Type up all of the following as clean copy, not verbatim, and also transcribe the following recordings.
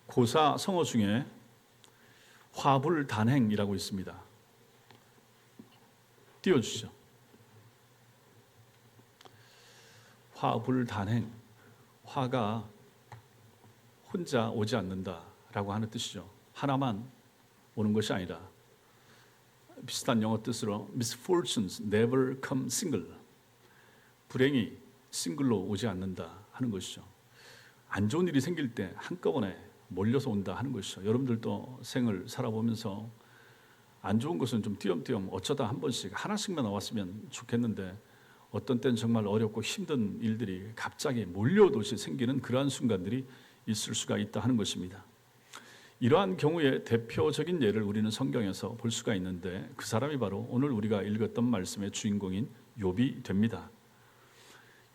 고사 성어 중에 화불단행이라고 있습니다. 띄워주시죠. 화불단행. 화가 혼자 오지 않는다라고 하는 뜻이죠. 하나만 오는 것이 아니라 비슷한 영어 뜻으로 misfortunes never come single. 불행이 싱글로 오지 않는다 하는 것이죠. 안 좋은 일이 생길 때 한꺼번에 몰려서 온다 하는 것이죠. 여러분들도 생을 살아보면서 안 좋은 것은 좀 띄엄띄엄 어쩌다 한 번씩 하나씩만 나왔으면 좋겠는데 어떤 때는 정말 어렵고 힘든 일들이 갑자기 몰려오듯이 생기는 그러한 순간들이 있을 수가 있다 하는 것입니다. 이러한 경우의 대표적인 예를 우리는 성경에서 볼 수가 있는데 그 사람이 바로 오늘 우리가 읽었던 말씀의 주인공인 욥이 됩니다.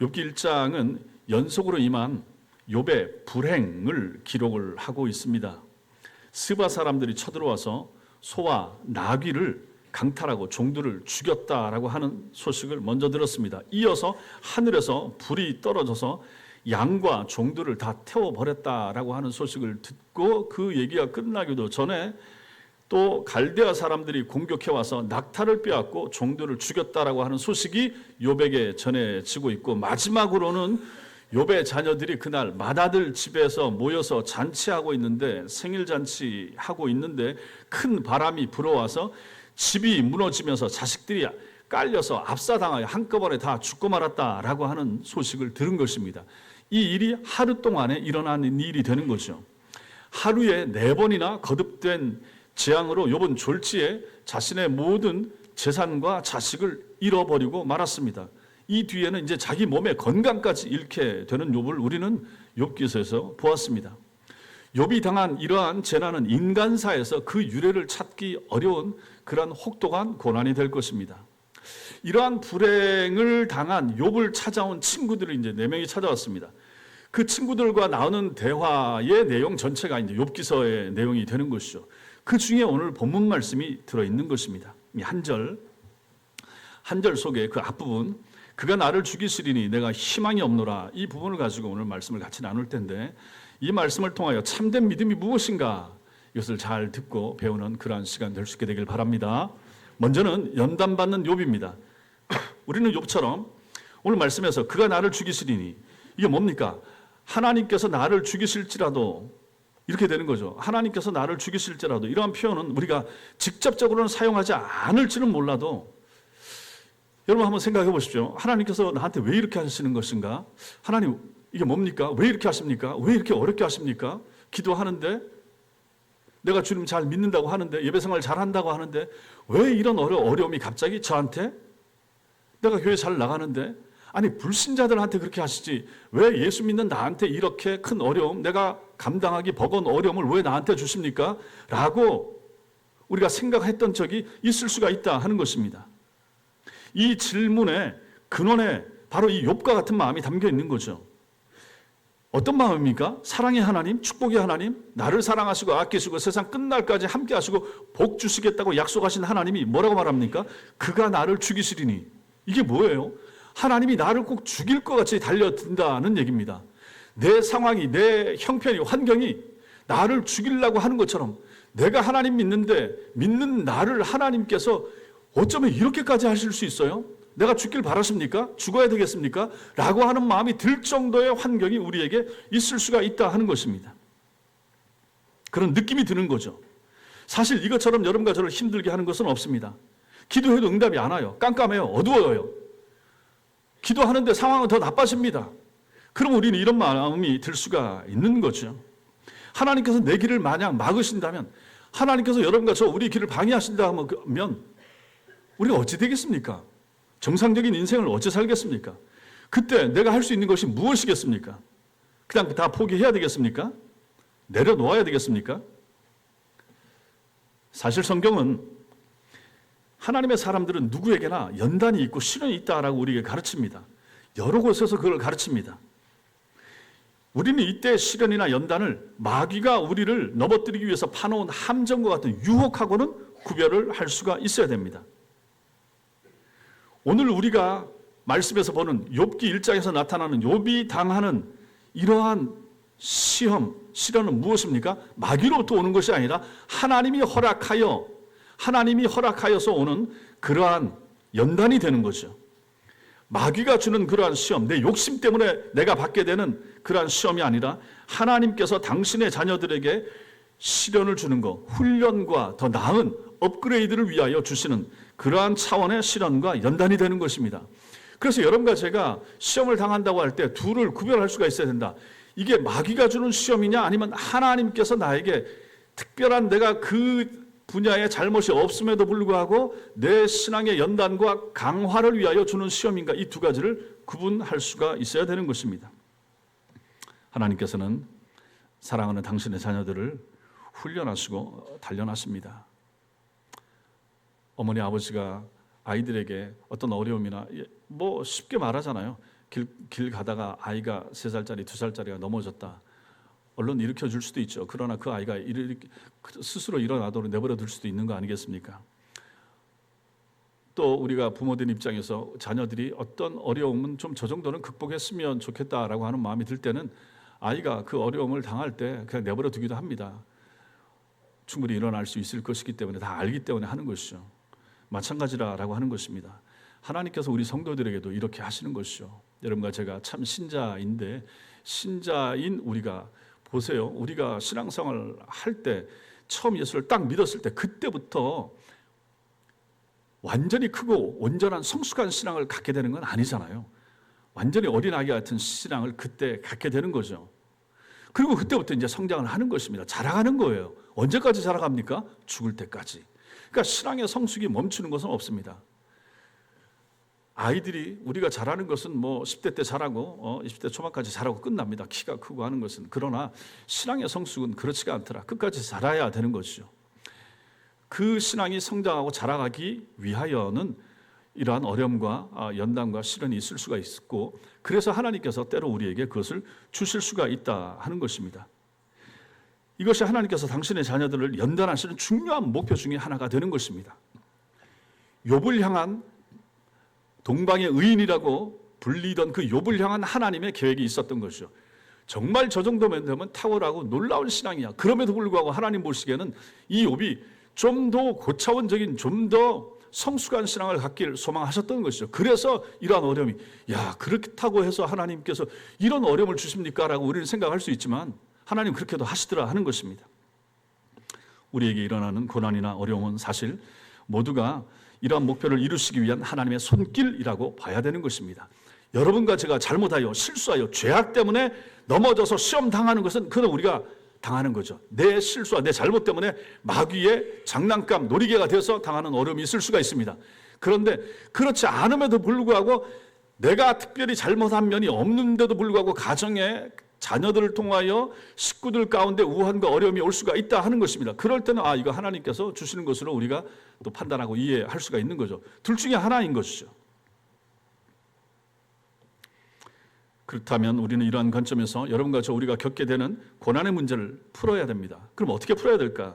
욥기 1장은 연속으로 임한 욥의 불행을 기록을 하고 있습니다. 스바 사람들이 쳐들어와서 소와 나귀를 강탈하고 종들을 죽였다라고 하는 소식을 먼저 들었습니다. 이어서 하늘에서 불이 떨어져서 양과 종들을 다 태워버렸다라고 하는 소식을 듣고 그 얘기가 끝나기도 전에 또 갈대아 사람들이 공격해와서 낙타를 빼앗고 종들을 죽였다라고 하는 소식이 욥에게 전해지고 있고 마지막으로는 욥의 자녀들이 그날 맏아들 집에서 모여서 잔치하고 있는데 생일 잔치하고 있는데 큰 바람이 불어와서 집이 무너지면서 자식들이 깔려서 압사당하여 한꺼번에 다 죽고 말았다라고 하는 소식을 들은 것입니다. 이 일이 하루 동안에 일어나는 일이 되는 거죠. 하루에 4번이나 거듭된 재앙으로 욥은 졸지에 자신의 모든 재산과 자식을 잃어버리고 말았습니다. 이 뒤에는 이제 자기 몸의 건강까지 잃게 되는 욥을 우리는 욥기서에서 보았습니다. 욥이 당한 이러한 재난은 인간사에서 그 유래를 찾기 어려운 그러한 혹독한 고난이 될 것입니다. 이러한 불행을 당한 욥을 찾아온 친구들이 이제 4명이 찾아왔습니다. 그 친구들과 나누는 대화의 내용 전체가 이제 욥기서의 내용이 되는 것이죠. 그 중에 오늘 본문 말씀이 들어있는 것입니다. 이 한 절 속에 그 앞부분 그가 나를 죽이시리니 내가 희망이 없노라 이 부분을 가지고 오늘 말씀을 같이 나눌 텐데 이 말씀을 통하여 참된 믿음이 무엇인가 이것을 잘 듣고 배우는 그러한 시간 될 수 있게 되길 바랍니다. 먼저는 연단받는 욥입니다. 우리는 욥처럼 오늘 말씀에서 그가 나를 죽이시리니 이게 뭡니까? 하나님께서 나를 죽이실지라도 이렇게 되는 거죠. 하나님께서 나를 죽이실지라도 이러한 표현은 우리가 직접적으로는 사용하지 않을지는 몰라도 여러분 한번 생각해 보십시오. 하나님께서 나한테 왜 이렇게 하시는 것인가? 하나님 이게 뭡니까? 왜 이렇게 하십니까? 왜 이렇게 어렵게 하십니까? 기도하는데 내가 주님 잘 믿는다고 하는데 예배생활 잘한다고 하는데 왜 이런 어려움이 갑자기 저한테? 내가 교회 잘 나가는데 아니 불신자들한테 그렇게 하시지 왜 예수 믿는 나한테 이렇게 큰 어려움 내가 감당하기 버거운 어려움을 왜 나한테 주십니까? 라고 우리가 생각했던 적이 있을 수가 있다 하는 것입니다. 이 질문의 근원에 바로 이 욥과 같은 마음이 담겨 있는 거죠. 어떤 마음입니까? 사랑의 하나님, 축복의 하나님, 나를 사랑하시고 아끼시고 세상 끝날까지 함께 하시고 복 주시겠다고 약속하신 하나님이 뭐라고 말합니까? 그가 나를 죽이시리니. 이게 뭐예요? 하나님이 나를 꼭 죽일 것 같이 달려든다는 얘기입니다. 내 상황이, 내 형편이, 환경이 나를 죽이려고 하는 것처럼 내가 하나님 믿는데 믿는 나를 하나님께서 어쩌면 이렇게까지 하실 수 있어요? 내가 죽길 바라십니까? 죽어야 되겠습니까? 라고 하는 마음이 들 정도의 환경이 우리에게 있을 수가 있다 하는 것입니다. 그런 느낌이 드는 거죠. 사실 이것처럼 여러분과 저를 힘들게 하는 것은 없습니다. 기도해도 응답이 안 와요. 깜깜해요. 어두워요. 기도하는데 상황은 더 나빠집니다. 그럼 우리는 이런 마음이 들 수가 있는 거죠. 하나님께서 내 길을 마냥 막으신다면 하나님께서 여러분과 저 우리 길을 방해하신다면 우리가 어찌 되겠습니까? 정상적인 인생을 어찌 살겠습니까? 그때 내가 할 수 있는 것이 무엇이겠습니까? 그냥 다 포기해야 되겠습니까? 내려놓아야 되겠습니까? 사실 성경은 하나님의 사람들은 누구에게나 연단이 있고 시련이 있다라고 우리에게 가르칩니다. 여러 곳에서 그걸 가르칩니다. 우리는 이때 시련이나 연단을 마귀가 우리를 넘어뜨리기 위해서 파놓은 함정과 같은 유혹하고는 구별을 할 수가 있어야 됩니다. 오늘 우리가 말씀에서 보는 욥기 1장에서 나타나는 욥이 당하는 이러한 시련은 무엇입니까? 마귀로부터 오는 것이 아니라 하나님이 허락하여서 오는 그러한 연단이 되는 거죠. 마귀가 주는 그러한 시험, 내 욕심 때문에 내가 받게 되는 그러한 시험이 아니라 하나님께서 당신의 자녀들에게 시련을 주는 것, 훈련과 더 나은 업그레이드를 위하여 주시는 그러한 차원의 시련과 연단이 되는 것입니다. 그래서 여러분과 제가 시험을 당한다고 할 때 둘을 구별할 수가 있어야 된다. 이게 마귀가 주는 시험이냐 아니면 하나님께서 나에게 특별한 내가 그 분야에 잘못이 없음에도 불구하고 내 신앙의 연단과 강화를 위하여 주는 시험인가, 이 두 가지를 구분할 수가 있어야 되는 것입니다. 하나님께서는 사랑하는 당신의 자녀들을 훈련하시고 단련하십니다. 어머니 아버지가 아이들에게 어떤 어려움이나 쉽게 말하잖아요. 길 가다가 아이가 3살짜리 2살짜리가 넘어졌다. 얼른 일으켜 줄 수도 있죠. 그러나 그 아이가 스스로 일어나도록 내버려 둘 수도 있는 거 아니겠습니까? 또 우리가 부모된 입장에서 자녀들이 어떤 어려움은 좀 저 정도는 극복했으면 좋겠다라고 하는 마음이 들 때는 아이가 그 어려움을 당할 때 그냥 내버려 두기도 합니다. 충분히 일어날 수 있을 것이기 때문에, 다 알기 때문에 하는 것이죠. 마찬가지라고 하는 것입니다. 하나님께서 우리 성도들에게도 이렇게 하시는 것이죠. 여러분과 제가 참 신자인데, 신자인 우리가 보세요. 우리가 신앙생활을 할 때 처음 예수를 딱 믿었을 때 그때부터 완전히 크고 온전한 성숙한 신앙을 갖게 되는 건 아니잖아요. 완전히 어린아기 같은 신앙을 그때 갖게 되는 거죠. 그리고 그때부터 이제 성장을 하는 것입니다. 자라가는 거예요. 언제까지 자라갑니까? 죽을 때까지. 그러니까 신앙의 성숙이 멈추는 것은 없습니다. 아이들이 우리가 자라는 것은 10대 때 자라고 20대 초반까지 자라고 끝납니다. 키가 크고 하는 것은. 그러나 신앙의 성숙은 그렇지가 않더라. 끝까지 자라야 되는 것이죠. 그 신앙이 성장하고 자라가기 위하여는 이러한 어려움과 연단과 시련이 있을 수가 있고, 그래서 하나님께서 때로 우리에게 그것을 주실 수가 있다 하는 것입니다. 이것이 하나님께서 당신의 자녀들을 연단하시는 중요한 목표 중에 하나가 되는 것입니다. 욥을 향한, 동방의 의인이라고 불리던 그 욥을 향한 하나님의 계획이 있었던 것이죠. 정말 저 정도면 되면 탁월하고 놀라운 신앙이야. 그럼에도 불구하고 하나님 보시기에는 이 욥이 좀 더 고차원적인, 좀 더 성숙한 신앙을 갖기를 소망하셨던 것이죠. 그래서 이러한 어려움이, 그렇다고 해서 하나님께서 이런 어려움을 주십니까? 라고 우리는 생각할 수 있지만 하나님 그렇게도 하시더라 하는 것입니다. 우리에게 일어나는 고난이나 어려움은 사실 모두가 이러한 목표를 이루시기 위한 하나님의 손길이라고 봐야 되는 것입니다. 여러분과 제가 잘못하여 실수하여 죄악 때문에 넘어져서 시험 당하는 것은 그건 우리가 당하는 거죠. 내 실수와 내 잘못 때문에 마귀의 장난감, 놀이개가 되어서 당하는 어려움이 있을 수가 있습니다. 그런데 그렇지 않음에도 불구하고 내가 특별히 잘못한 면이 없는데도 불구하고 가정에 자녀들을 통하여 식구들 가운데 우환과 어려움이 올 수가 있다 하는 것입니다. 그럴 때는 이거 하나님께서 주시는 것으로 우리가 또 판단하고 이해할 수가 있는 거죠. 둘 중에 하나인 것이죠. 그렇다면 우리는 이러한 관점에서 여러분과 우리가 겪게 되는 고난의 문제를 풀어야 됩니다. 그럼 어떻게 풀어야 될까?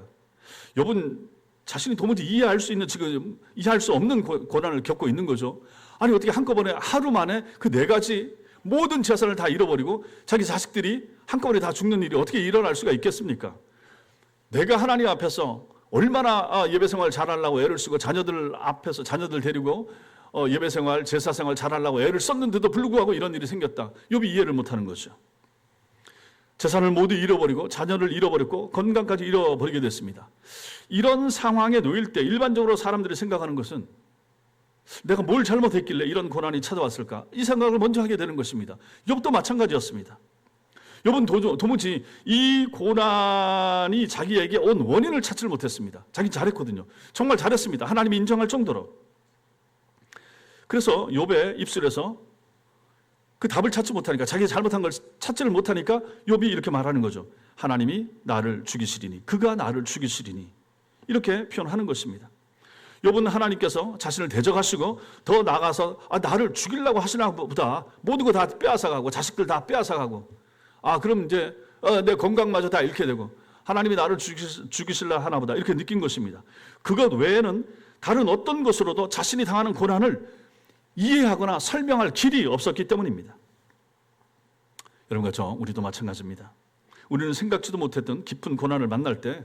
욥은 자신이 도무지 이해할 수 없는 고난을 겪고 있는 거죠. 아니 어떻게 한꺼번에 하루 만에 그 4가지 모든 재산을 다 잃어버리고 자기 자식들이 한꺼번에 다 죽는 일이 어떻게 일어날 수가 있겠습니까? 내가 하나님 앞에서 얼마나 예배생활 잘하려고 애를 쓰고 자녀들 앞에서 자녀들 데리고 예배생활, 제사생활 잘하려고 애를 썼는데도 불구하고 이런 일이 생겼다. 욥이 이해를 못하는 거죠. 재산을 모두 잃어버리고 자녀를 잃어버렸고 건강까지 잃어버리게 됐습니다. 이런 상황에 놓일 때 일반적으로 사람들이 생각하는 것은 내가 뭘 잘못했길래 이런 고난이 찾아왔을까? 이 생각을 먼저 하게 되는 것입니다. 욥도 마찬가지였습니다. 욥은 도무지 이 고난이 자기에게 온 원인을 찾지를 못했습니다. 자기는 잘했거든요. 정말 잘했습니다. 하나님이 인정할 정도로. 그래서 욥의 입술에서 그 답을 찾지 못하니까, 자기가 잘못한 걸 찾지를 못하니까 욥이 이렇게 말하는 거죠. 하나님이 나를 죽이시리니, 그가 나를 죽이시리니, 이렇게 표현하는 것입니다. 욥은 하나님께서 자신을 대적하시고 더 나아가서 나를 죽이려고 하시나 보다, 모든 거 다 빼앗아가고 자식들 다 빼앗아가고, 그럼 이제 내 건강마저 다 잃게 되고 하나님이 나를 죽이실라 하나 보다, 이렇게 느낀 것입니다. 그것 외에는 다른 어떤 것으로도 자신이 당하는 고난을 이해하거나 설명할 길이 없었기 때문입니다. 여러분과 우리도 마찬가지입니다. 우리는 생각지도 못했던 깊은 고난을 만날 때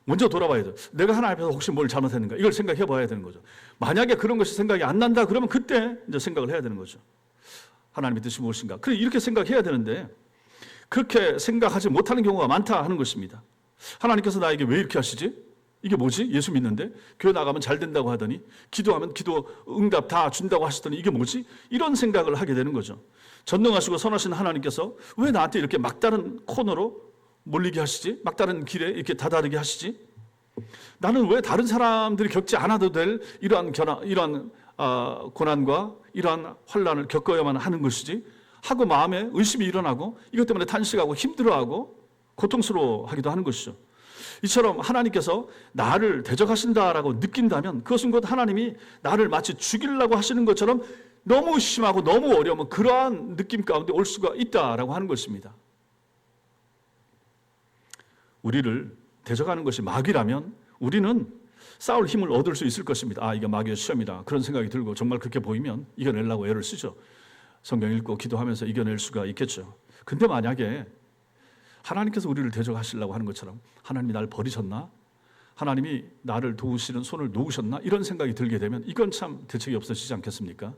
먼저 돌아봐야 돼요. 내가 하나님 앞에서 혹시 뭘 잘못했는가? 이걸 생각해 봐야 되는 거죠. 만약에 그런 것이 생각이 안 난다 그러면 그때 이제 생각을 해야 되는 거죠. 하나님의 뜻이 무엇인가? 그래 이렇게 생각해야 되는데 그렇게 생각하지 못하는 경우가 많다 하는 것입니다. 하나님께서 나에게 왜 이렇게 하시지? 이게 뭐지? 예수 믿는데 교회 나가면 잘 된다고 하더니 기도하면 기도 응답 다 준다고 하시더니 이게 뭐지? 이런 생각을 하게 되는 거죠. 전능하시고 선하신 하나님께서 왜 나한테 이렇게 막다른 코너로 몰리게 하시지? 막다른 길에 이렇게 다다르게 하시지? 나는 왜 다른 사람들이 겪지 않아도 될 이러한 고난과 이러한 환난을 겪어야만 하는 것이지? 하고 마음에 의심이 일어나고 이것 때문에 탄식하고 힘들어하고 고통스러워하기도 하는 것이죠. 이처럼 하나님께서 나를 대적하신다라고 느낀다면 그것은 곧 하나님이 나를 마치 죽이려고 하시는 것처럼 너무 심하고 너무 어려우면 그러한 느낌 가운데 올 수가 있다라고 하는 것입니다. 우리를 대적하는 것이 마귀라면 우리는 싸울 힘을 얻을 수 있을 것입니다. 아, 이게 마귀의 시험이다. 그런 생각이 들고 정말 그렇게 보이면 이겨내려고 애를 쓰죠. 성경 읽고 기도하면서 이겨낼 수가 있겠죠. 근데 만약에 하나님께서 우리를 대적하시려고 하는 것처럼 하나님이 나를 버리셨나? 하나님이 나를 도우시는 손을 놓으셨나? 이런 생각이 들게 되면 이건 참 대책이 없어지지 않겠습니까?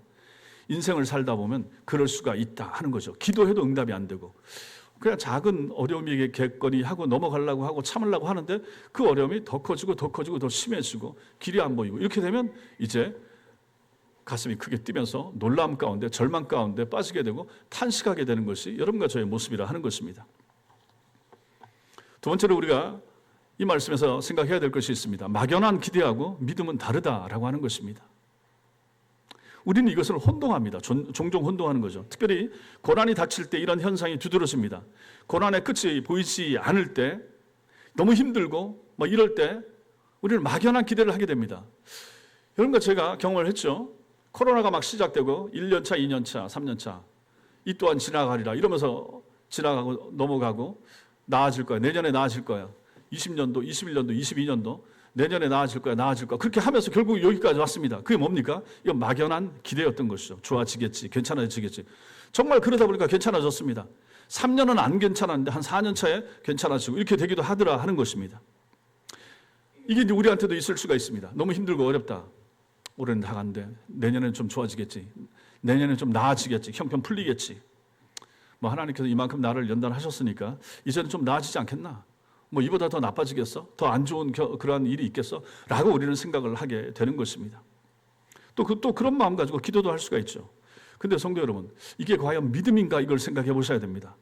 인생을 살다 보면 그럴 수가 있다 하는 거죠. 기도해도 응답이 안 되고 그냥 작은 어려움이겠거니 하고 넘어가려고 하고 참으려고 하는데 그 어려움이 더 커지고 더 커지고 더 심해지고 길이 안 보이고 이렇게 되면 이제 가슴이 크게 뛰면서 놀라움 가운데 절망 가운데 빠지게 되고 탄식하게 되는 것이 여러분과 저의 모습이라 하는 것입니다. 두 번째로 우리가 이 말씀에서 생각해야 될 것이 있습니다. 막연한 기대하고 믿음은 다르다라고 하는 것입니다. 우리는 이것을 혼동합니다. 종종 혼동하는 거죠. 특별히 고난이 닥칠 때 이런 현상이 두드러집니다. 고난의 끝이 보이지 않을 때 너무 힘들고 이럴 때 우리는 막연한 기대를 하게 됩니다. 여러분과 제가 경험을 했죠. 코로나가 막 시작되고 1년차, 2년차, 3년차 이 또한 지나가리라 이러면서 지나가고 넘어가고 나아질 거야. 내년에 나아질 거야. 20년도, 21년도, 22년도 내년에 나아질 거야. 나아질 거야. 그렇게 하면서 결국 여기까지 왔습니다. 그게 뭡니까? 이건 막연한 기대였던 것이죠. 좋아지겠지. 괜찮아지겠지. 정말 그러다 보니까 괜찮아졌습니다. 3년은 안 괜찮았는데 한 4년 차에 괜찮아지고 이렇게 되기도 하더라 하는 것입니다. 이게 이제 우리한테도 있을 수가 있습니다. 너무 힘들고 어렵다. 올해는 다 간대. 내년에는 좀 좋아지겠지. 내년에는 좀 나아지겠지. 형편 풀리겠지. 하나님께서 이만큼 나를 연단하셨으니까 이제는 좀 나아지지 않겠나? 이보다 더 나빠지겠어? 더 안 좋은 그러한 일이 있겠어? 라고 우리는 생각을 하게 되는 것입니다. 또 그런 마음 가지고 기도도 할 수가 있죠. 근데 성도 여러분, 이게 과연 믿음인가? 이걸 생각해 보셔야 됩니다.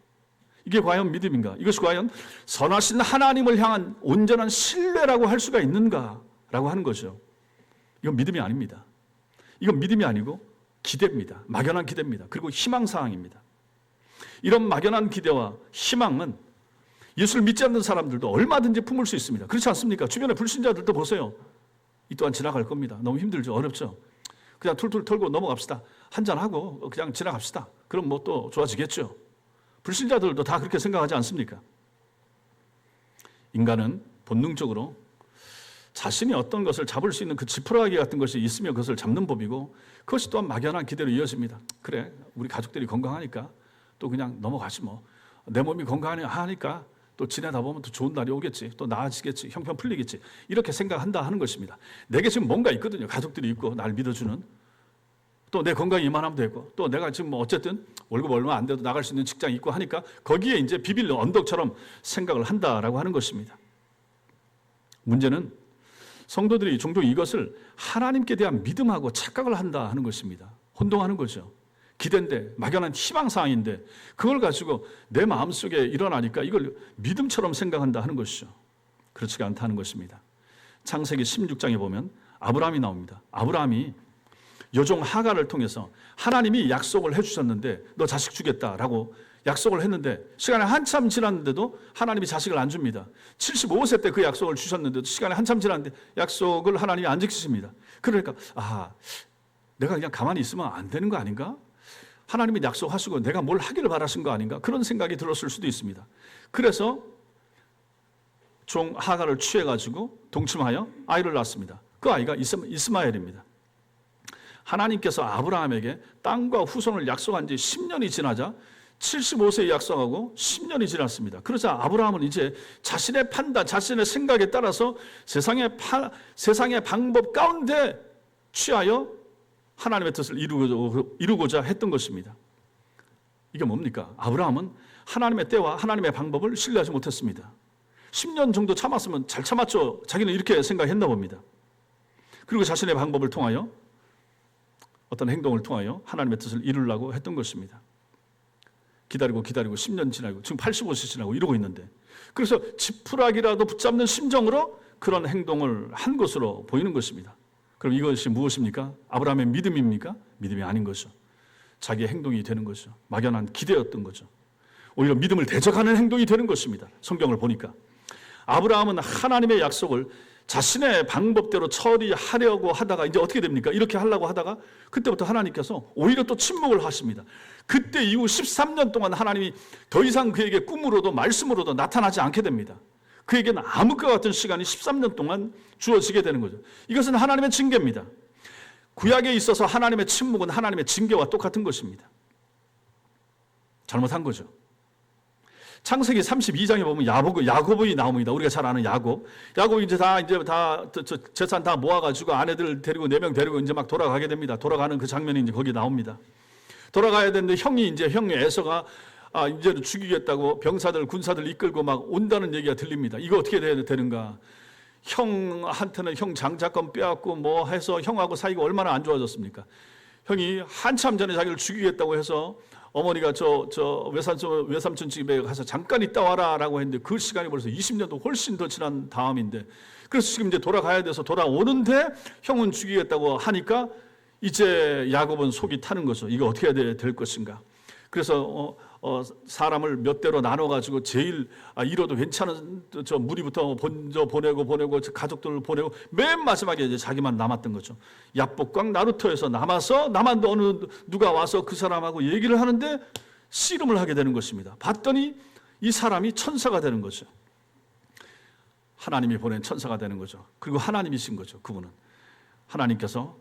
이게 과연 믿음인가? 이것이 과연 선하신 하나님을 향한 온전한 신뢰라고 할 수가 있는가? 라고 하는 거죠. 이건 믿음이 아닙니다. 이건 믿음이 아니고 기대입니다. 막연한 기대입니다. 그리고 희망사항입니다. 이런 막연한 기대와 희망은 예수를 믿지 않는 사람들도 얼마든지 품을 수 있습니다. 그렇지 않습니까? 주변의 불신자들도 보세요. 이 또한 지나갈 겁니다. 너무 힘들죠? 어렵죠? 그냥 툴툴 털고 넘어갑시다. 한잔하고 그냥 지나갑시다. 그럼 또 좋아지겠죠? 불신자들도 다 그렇게 생각하지 않습니까? 인간은 본능적으로 자신이 어떤 것을 잡을 수 있는 그 지푸라기 같은 것이 있으면 그것을 잡는 법이고 그것이 또한 막연한 기대로 이어집니다. 그래, 우리 가족들이 건강하니까 또 그냥 넘어가지 뭐. 내 몸이 건강하니까 또 지내다 보면 또 좋은 날이 오겠지. 또 나아지겠지. 형편 풀리겠지. 이렇게 생각한다 하는 것입니다. 내게 지금 뭔가 있거든요. 가족들이 있고 날 믿어주는. 또 내 건강이 이만하면 되고 또 내가 지금 어쨌든 월급 얼마 안 돼도 나갈 수 있는 직장이 있고 하니까 거기에 이제 비빌 언덕처럼 생각을 한다라고 하는 것입니다. 문제는 성도들이 종종 이것을 하나님께 대한 믿음하고 착각을 한다 하는 것입니다. 혼동하는 거죠. 기대인데 막연한 희망사항인데 그걸 가지고 내 마음속에 일어나니까 이걸 믿음처럼 생각한다 하는 것이죠. 그렇지가 않다는 것입니다. 창세기 16장에 보면 아브라함이 나옵니다. 아브라함이 여종 하갈을 통해서 하나님이 약속을 해주셨는데 너 자식 주겠다라고 약속을 했는데 시간이 한참 지났는데도 하나님이 자식을 안 줍니다. 75세 때 그 약속을 주셨는데도 시간이 한참 지났는데 약속을 하나님이 안 지키십니다. 그러니까 내가 그냥 가만히 있으면 안 되는 거 아닌가? 하나님이 약속하시고 내가 뭘 하기를 바라신 거 아닌가? 그런 생각이 들었을 수도 있습니다. 그래서 종 하갈을 취해가지고 동침하여 아이를 낳습니다. 그 아이가 이스마엘입니다. 하나님께서 아브라함에게 땅과 후손을 약속한 지 10년이 지나자 75세에 약속하고 10년이 지났습니다. 그러자 아브라함은 이제 자신의 판단, 자신의 생각에 따라서 세상의 방법 가운데 취하여 하나님의 뜻을 이루고자 했던 것입니다. 이게 뭡니까? 아브라함은 하나님의 때와 하나님의 방법을 신뢰하지 못했습니다. 10년 정도 참았으면 잘 참았죠. 자기는 이렇게 생각했나 봅니다. 그리고 자신의 방법을 통하여 어떤 행동을 통하여 하나님의 뜻을 이루려고 했던 것입니다. 기다리고 10년 지나고 지금 85세 지나고 이러고 있는데, 그래서 지푸라기라도 붙잡는 심정으로 그런 행동을 한 것으로 보이는 것입니다. 그럼 이것이 무엇입니까? 아브라함의 믿음입니까? 믿음이 아닌 거죠. 자기의 행동이 되는 거죠. 막연한 기대였던 거죠. 오히려 믿음을 대적하는 행동이 되는 것입니다. 성경을 보니까 아브라함은 하나님의 약속을 자신의 방법대로 처리하려고 하다가 이제 어떻게 됩니까? 이렇게 하려고 하다가 그때부터 하나님께서 오히려 또 침묵을 하십니다. 그때 이후 13년 동안 하나님이 더 이상 그에게 꿈으로도 말씀으로도 나타나지 않게 됩니다. 그에게는 암흑과 같은 시간이 13년 동안 주어지게 되는 거죠. 이것은 하나님의 징계입니다. 구약에 있어서 하나님의 침묵은 하나님의 징계와 똑같은 것입니다. 잘못한 거죠. 창세기 32장에 보면 야곱이 나옵니다. 우리가 잘 아는 야곱이 이제 다 재산 다 모아가지고 아내들 데리고 4명 데리고 이제 막 돌아가게 됩니다. 돌아가는 그 장면이 이제 거기 나옵니다. 돌아가야 되는데 형이 에서가 이제는 죽이겠다고 병사들 군사들 이끌고 막 온다는 얘기가 들립니다. 이거 어떻게 되는가? 형한테는 형 장자권 빼앗고 뭐 해서 형하고 사이가 얼마나 안 좋아졌습니까? 형이 한참 전에 자기를 죽이겠다고 해서 어머니가 저 외삼촌 집에 가서 잠깐 있다 와라라고 했는데 그 시간이 벌써 20년도 훨씬 더 지난 다음인데, 그래서 지금 이제 돌아가야 돼서 돌아오는데 형은 죽이겠다고 하니까 이제 야곱은 속이 타는 거죠. 이거 어떻게 해야 될 것인가? 그래서 사람을 몇 대로 나눠가지고 제일 잃어도 괜찮은 저 무리부터 먼저 보내고 가족들을 보내고 맨 마지막에 이제 자기만 남았던 거죠. 야복강 나루터에서 남았는데 어느 누가 와서 그 사람하고 얘기를 하는데 씨름을 하게 되는 것입니다. 봤더니 이 사람이 천사가 되는 거죠. 하나님이 보낸 천사가 되는 거죠. 그리고 하나님이신 거죠. 그분은 하나님께서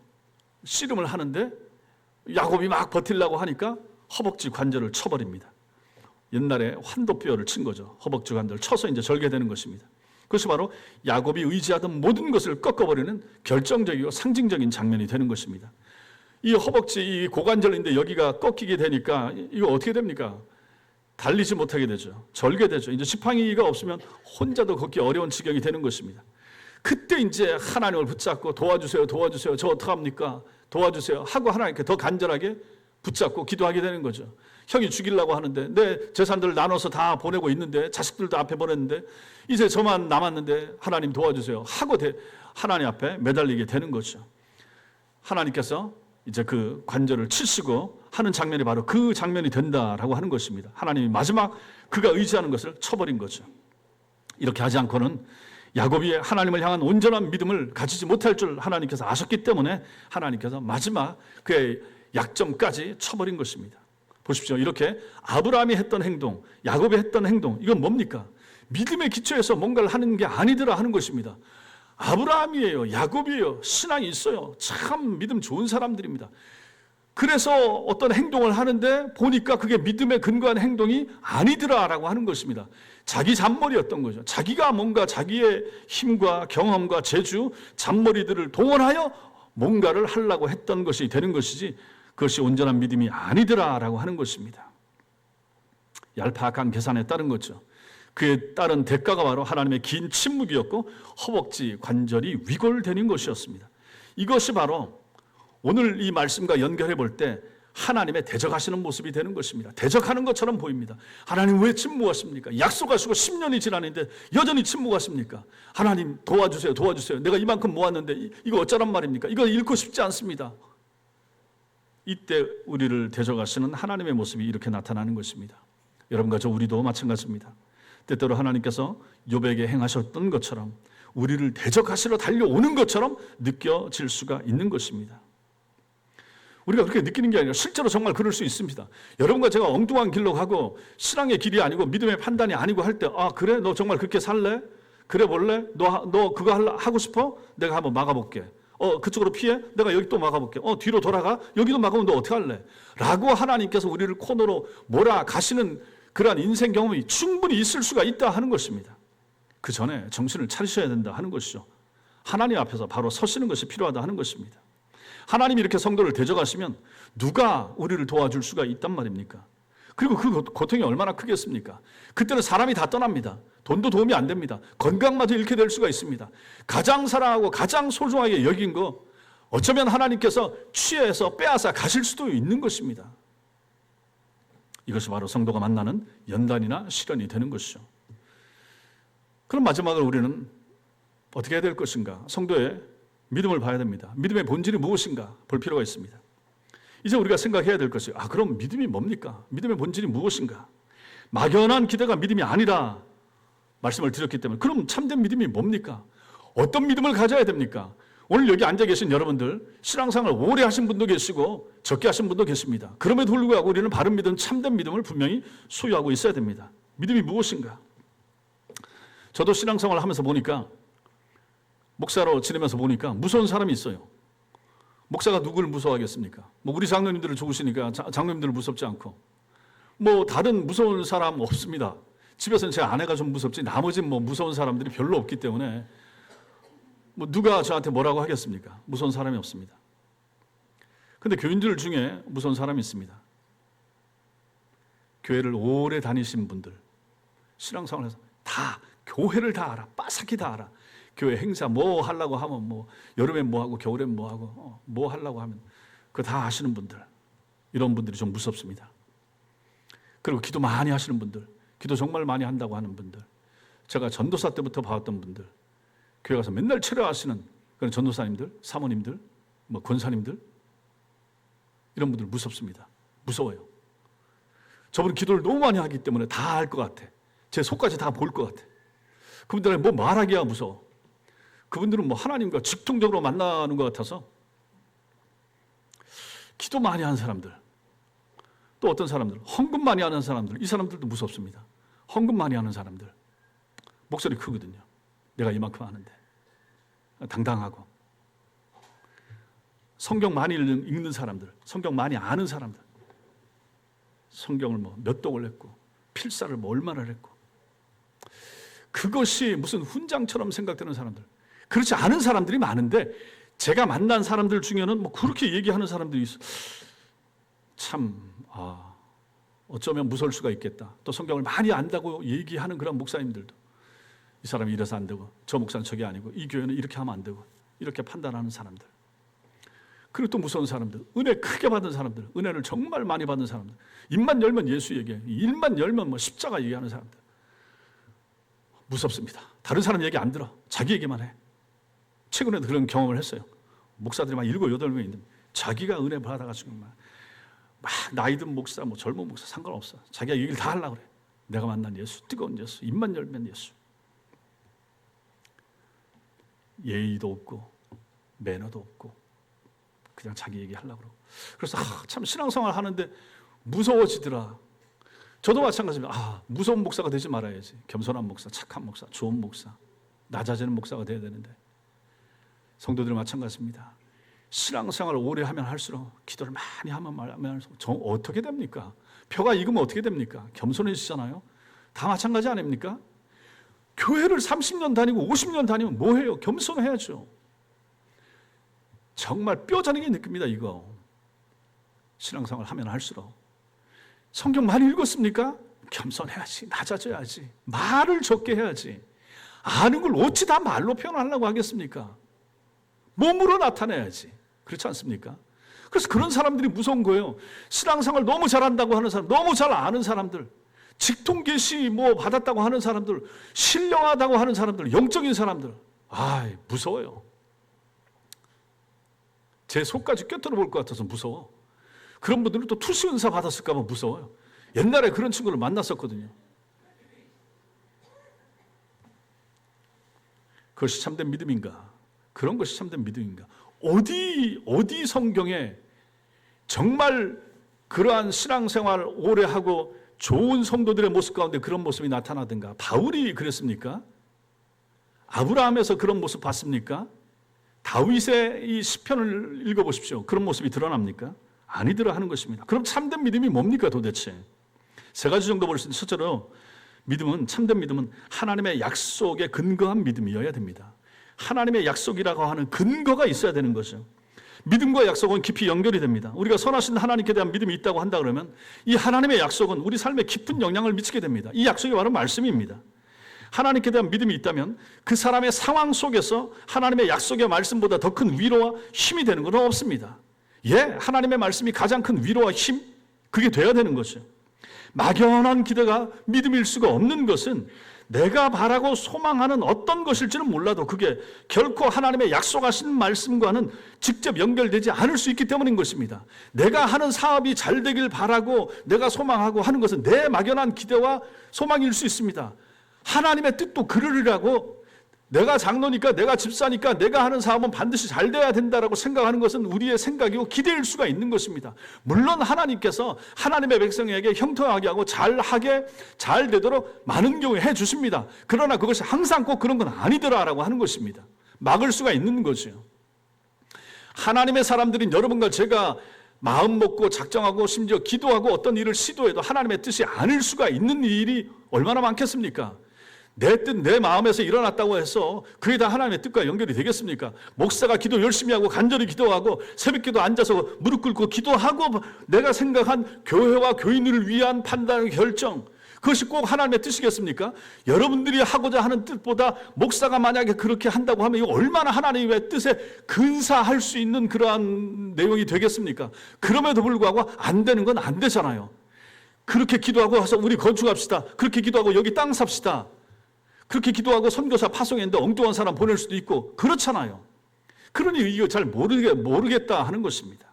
씨름을 하는데 야곱이 막 버틸라고 하니까 허벅지 관절을 쳐버립니다. 옛날에 환도뼈를 친 거죠. 허벅지 관절을 쳐서 이제 절개되는 것입니다. 그것이 바로 야곱이 의지하던 모든 것을 꺾어버리는 결정적이고 상징적인 장면이 되는 것입니다. 이 허벅지, 이 고관절인데 여기가 꺾이게 되니까 이거 어떻게 됩니까? 달리지 못하게 되죠. 절개되죠. 이제 지팡이가 없으면 혼자도 걷기 어려운 지경이 되는 것입니다. 그때 이제 하나님을 붙잡고 도와주세요. 저 어떡합니까? 도와주세요. 하고 하나님께 더 간절하게 붙잡고 기도하게 되는 거죠. 형이 죽이려고 하는데 내 재산들을 나눠서 다 보내고 있는데 자식들도 앞에 보냈는데 이제 저만 남았는데 하나님 도와주세요 하고 하나님 앞에 매달리게 되는 거죠. 하나님께서 이제 그 관절을 치시고 하는 장면이 바로 그 장면이 된다라고 하는 것입니다. 하나님이 마지막 그가 의지하는 것을 쳐버린 거죠. 이렇게 하지 않고는 야곱이 하나님을 향한 온전한 믿음을 가지지 못할 줄 하나님께서 아셨기 때문에 하나님께서 마지막 그의 약점까지 쳐버린 것입니다. 보십시오. 이렇게 아브라함이 했던 행동, 야곱이 했던 행동, 이건 뭡니까? 믿음의 기초에서 뭔가를 하는 게 아니더라 하는 것입니다. 아브라함이에요. 야곱이에요. 신앙이 있어요. 참 믿음 좋은 사람들입니다. 그래서 어떤 행동을 하는데 보니까 그게 믿음에 근거한 행동이 아니더라라고 하는 것입니다. 자기 잔머리였던 거죠. 자기가 뭔가 자기의 힘과 경험과 재주, 잔머리들을 동원하여 뭔가를 하려고 했던 것이 되는 것이지 그것이 온전한 믿음이 아니더라라고 하는 것입니다. 얄팍한 계산에 따른 거죠. 그에 따른 대가가 바로 하나님의 긴 침묵이었고 허벅지 관절이 위골되는 것이었습니다. 이것이 바로 오늘 이 말씀과 연결해 볼 때 하나님의 대적하시는 모습이 되는 것입니다. 대적하는 것처럼 보입니다. 하나님 왜 침묵하십니까? 약속하시고 10년이 지났는데 여전히 침묵하십니까? 하나님 도와주세요. 내가 이만큼 모았는데 이거 어쩌란 말입니까? 이거 잃고 싶지 않습니다. 이때 우리를 대적하시는 하나님의 모습이 이렇게 나타나는 것입니다. 여러분과 우리도 마찬가지입니다. 때때로 하나님께서 욥에게 행하셨던 것처럼 우리를 대적하시러 달려오는 것처럼 느껴질 수가 있는 것입니다. 우리가 그렇게 느끼는 게 아니라 실제로 정말 그럴 수 있습니다. 여러분과 제가 엉뚱한 길로 가고 신앙의 길이 아니고 믿음의 판단이 아니고 할 때 그래? 너 정말 그렇게 살래? 그래 볼래? 너 그거 하고 싶어? 내가 한번 막아볼게. 그쪽으로 피해? 내가 여기 또 막아볼게. 뒤로 돌아가? 여기도 막으면 너 어떻게 할래? 라고 하나님께서 우리를 코너로 몰아가시는 그러한 인생 경험이 충분히 있을 수가 있다 하는 것입니다. 그 전에 정신을 차리셔야 된다 하는 것이죠. 하나님 앞에서 바로 서시는 것이 필요하다 하는 것입니다. 하나님이 이렇게 성도를 대적하시면 누가 우리를 도와줄 수가 있단 말입니까? 그리고 그 고통이 얼마나 크겠습니까? 그때는 사람이 다 떠납니다. 돈도 도움이 안 됩니다. 건강마저 잃게 될 수가 있습니다. 가장 사랑하고 가장 소중하게 여긴 거 어쩌면 하나님께서 취해서 빼앗아 가실 수도 있는 것입니다. 이것이 바로 성도가 만나는 연단이나 시련이 되는 것이죠. 그럼 마지막으로 우리는 어떻게 해야 될 것인가? 성도의 믿음을 봐야 됩니다. 믿음의 본질이 무엇인가 볼 필요가 있습니다. 이제 우리가 생각해야 될 것이 그럼 믿음이 뭡니까? 믿음의 본질이 무엇인가? 막연한 기대가 믿음이 아니라 말씀을 드렸기 때문에 그럼 참된 믿음이 뭡니까? 어떤 믿음을 가져야 됩니까? 오늘 여기 앉아 계신 여러분들 신앙생활 오래 하신 분도 계시고 적게 하신 분도 계십니다. 그럼에도 불구하고 우리는 바른 믿음, 참된 믿음을 분명히 소유하고 있어야 됩니다. 믿음이 무엇인가? 저도 신앙생활을 하면서 보니까 목사로 지내면서 보니까 무서운 사람이 있어요. 목사가 누구를 무서워하겠습니까? 우리 장로님들을 좋으시니까 장로님들을 무섭지 않고 다른 무서운 사람 없습니다. 집에서는 제 아내가 좀 무섭지 나머지는 무서운 사람들이 별로 없기 때문에 누가 저한테 뭐라고 하겠습니까? 무서운 사람이 없습니다. 근데 교인들 중에 무서운 사람이 있습니다. 교회를 오래 다니신 분들, 신앙생활에서 다 교회를 다 알아, 빠삭히 다 알아. 교회 행사 뭐 하려고 하면 여름엔 뭐 하고 겨울엔 뭐 하고 뭐 하려고 하면 그거 다 아시는 분들, 이런 분들이 좀 무섭습니다. 그리고 기도 많이 하시는 분들, 기도 정말 많이 한다고 하는 분들, 제가 전도사 때부터 봐왔던 분들, 교회 가서 맨날 체려하시는 그런 전도사님들, 사모님들, 권사님들, 이런 분들 무섭습니다. 무서워요. 저분은 기도를 너무 많이 하기 때문에 다 알 것 같아. 제 속까지 다 볼 것 같아. 그분들은 말하기야 무서워. 그분들은 하나님과 직통적으로 만나는 것 같아서 기도 많이 하는 사람들, 또 어떤 사람들, 헌금 많이 하는 사람들, 이 사람들도 무섭습니다. 헌금 많이 하는 사람들, 목소리 크거든요. 내가 이만큼 하는데 당당하고, 성경 많이 읽는 사람들, 성경 많이 아는 사람들, 성경을 몇 독을 했고 필사를 얼마나 했고, 그것이 무슨 훈장처럼 생각되는 사람들, 그렇지 않은 사람들이 많은데 제가 만난 사람들 중에는 그렇게 얘기하는 사람들이 있어. 참 어쩌면 무서울 수가 있겠다. 또 성경을 많이 안다고 얘기하는 그런 목사님들도 이 사람이 이래서 안 되고 저 목사는 저게 아니고 이 교회는 이렇게 하면 안 되고 이렇게 판단하는 사람들, 그리고 또 무서운 사람들, 은혜 크게 받은 사람들, 은혜를 정말 많이 받은 사람들, 입만 열면 예수 얘기해, 입만 열면 십자가 얘기하는 사람들, 무섭습니다. 다른 사람 얘기 안 들어. 자기 얘기만 해. 최근에도 그런 경험을 했어요. 목사들이 7, 8명 있는데 자기가 은혜 받아가지고 막 나이든 목사, 젊은 목사 상관없어. 자기가 얘기를 다 하려고 그래. 내가 만난 예수, 뜨거운 예수, 입만 열면 예수. 예의도 없고 매너도 없고 그냥 자기 얘기 하려고 그러고. 그래서 참 신앙생활 하는데 무서워지더라. 저도 마찬가지입니다. 무서운 목사가 되지 말아야지. 겸손한 목사, 착한 목사, 좋은 목사, 낮아지는 목사가 돼야 되는데, 성도들 마찬가지입니다. 신앙생활을 오래 하면 할수록, 기도를 많이 하면 할수록 어떻게 됩니까? 표가 익으면 어떻게 됩니까? 겸손해지잖아요. 다 마찬가지 아닙니까? 교회를 30년 다니고 50년 다니면 뭐해요? 겸손해야죠. 정말 뼈저리게 느낍니다. 이거 신앙생활 하면 할수록. 성경 많이 읽었습니까? 겸손해야지. 낮아져야지. 말을 적게 해야지. 아는 걸 어찌 다 말로 표현하려고 하겠습니까? 몸으로 나타내야지. 그렇지 않습니까? 그래서 그런 사람들이 무서운 거예요. 신앙생활 너무 잘한다고 하는 사람, 너무 잘 아는 사람들, 직통 계시 받았다고 하는 사람들, 신령하다고 하는 사람들, 영적인 사람들, 무서워요. 제 속까지 꿰뚫어 볼 것 같아서 무서워. 그런 분들은 또 투시 은사 받았을까 봐 무서워요. 옛날에 그런 친구를 만났었거든요. 그것이 참된 믿음인가? 그런 것이 참된 믿음인가? 어디 성경에 정말 그러한 신앙생활 오래 하고 좋은 성도들의 모습 가운데 그런 모습이 나타나든가? 바울이 그랬습니까? 아브라함에서 그런 모습 봤습니까? 다윗의 이 시편을 읽어보십시오. 그런 모습이 드러납니까? 아니더라 하는 것입니다. 그럼 참된 믿음이 뭡니까 도대체? 세 가지 정도 볼 수 있는. 첫째로 참된 믿음은 하나님의 약속에 근거한 믿음이어야 됩니다. 하나님의 약속이라고 하는 근거가 있어야 되는 거죠. 믿음과 약속은 깊이 연결이 됩니다. 우리가 선하신 하나님께 대한 믿음이 있다고 한다 그러면 이 하나님의 약속은 우리 삶에 깊은 영향을 미치게 됩니다. 이 약속이 바로 말씀입니다. 하나님께 대한 믿음이 있다면 그 사람의 상황 속에서 하나님의 약속의 말씀보다 더 큰 위로와 힘이 되는 것은 없습니다. 하나님의 말씀이 가장 큰 위로와 힘, 그게 돼야 되는 거죠. 막연한 기대가 믿음일 수가 없는 것은 내가 바라고 소망하는 어떤 것일지는 몰라도 그게 결코 하나님의 약속하신 말씀과는 직접 연결되지 않을 수 있기 때문인 것입니다. 내가 하는 사업이 잘 되길 바라고 내가 소망하고 하는 것은 내 막연한 기대와 소망일 수 있습니다. 하나님의 뜻도 그러리라고 내가 장로니까 내가 집사니까 내가 하는 사업은 반드시 잘 돼야 된다라고 생각하는 것은 우리의 생각이고 기대일 수가 있는 것입니다. 물론 하나님께서 하나님의 백성에게 형통하게 하고 잘 되도록 많은 경우에 해주십니다. 그러나 그것이 항상 꼭 그런 건 아니더라라고 하는 것입니다. 막을 수가 있는 거죠. 하나님의 사람들인 여러분과 제가 마음 먹고 작정하고 심지어 기도하고 어떤 일을 시도해도 하나님의 뜻이 아닐 수가 있는 일이 얼마나 많겠습니까? 내 뜻, 내 마음에서 일어났다고 해서 그게 다 하나님의 뜻과 연결이 되겠습니까? 목사가 기도 열심히 하고 간절히 기도하고 새벽기도 앉아서 무릎 꿇고 기도하고 내가 생각한 교회와 교인을 위한 판단, 결정, 그것이 꼭 하나님의 뜻이겠습니까? 여러분들이 하고자 하는 뜻보다 목사가 만약에 그렇게 한다고 하면 이거 얼마나 하나님의 뜻에 근사할 수 있는 그러한 내용이 되겠습니까? 그럼에도 불구하고 안 되는 건 안 되잖아요. 그렇게 기도하고 와서 우리 건축합시다. 그렇게 기도하고 여기 땅 삽시다. 그렇게 기도하고 선교사 파송했는데 엉뚱한 사람 보낼 수도 있고 그렇잖아요. 그러니 이거 잘 모르겠다 하는 것입니다.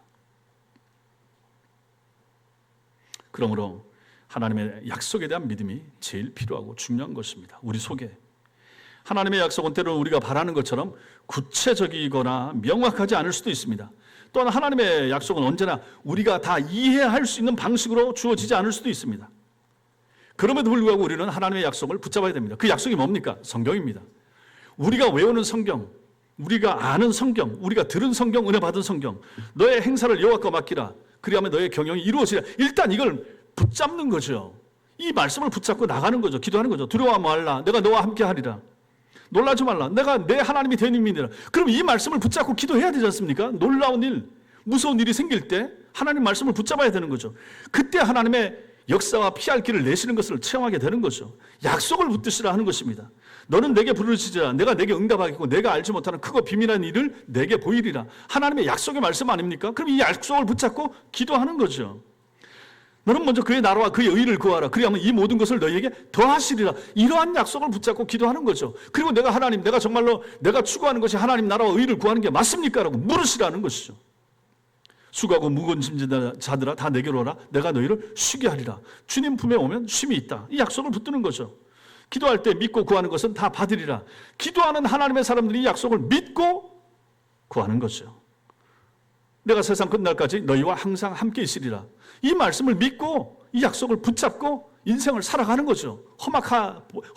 그러므로 하나님의 약속에 대한 믿음이 제일 필요하고 중요한 것입니다. 우리 속에. 하나님의 약속은 때로는 우리가 바라는 것처럼 구체적이거나 명확하지 않을 수도 있습니다. 또한 하나님의 약속은 언제나 우리가 다 이해할 수 있는 방식으로 주어지지 않을 수도 있습니다. 그럼에도 불구하고 우리는 하나님의 약속을 붙잡아야 됩니다. 그 약속이 뭡니까? 성경입니다. 우리가 외우는 성경, 우리가 아는 성경, 우리가 들은 성경, 은혜 받은 성경, 너의 행사를 여호와께 맡기라. 그리하면 너의 경영이 이루어지라. 일단 이걸 붙잡는 거죠. 이 말씀을 붙잡고 나가는 거죠. 기도하는 거죠. 두려워 말라. 내가 너와 함께 하리라. 놀라지 말라. 내가 내 하나님이 된 인민이라. 그럼 이 말씀을 붙잡고 기도해야 되지 않습니까? 놀라운 일, 무서운 일이 생길 때 하나님 말씀을 붙잡아야 되는 거죠. 그때 하나님의 역사와 피할 길을 내시는 것을 체험하게 되는 거죠. 약속을 붙드시라 하는 것입니다. 너는 내게 부르짖으라. 내가 내게 응답하겠고 내가 알지 못하는 크고 비밀한 일을 내게 보이리라. 하나님의 약속의 말씀 아닙니까? 그럼 이 약속을 붙잡고 기도하는 거죠. 너는 먼저 그의 나라와 그의 의를 구하라. 그리하면 이 모든 것을 너희에게 더하시리라. 이러한 약속을 붙잡고 기도하는 거죠. 그리고 내가 정말로 내가 추구하는 것이 하나님 나라와 의를 구하는 게 맞습니까? 라고 물으시라는 것이죠. 수고하고 무거운 짐진 자들아 다 내게로 오라. 내가 너희를 쉬게 하리라. 주님 품에 오면 쉼이 있다. 이 약속을 붙드는 거죠. 기도할 때 믿고 구하는 것은 다 받으리라. 기도하는 하나님의 사람들이 이 약속을 믿고 구하는 거죠. 내가 세상 끝날까지 너희와 항상 함께 있으리라. 이 말씀을 믿고 이 약속을 붙잡고 인생을 살아가는 거죠.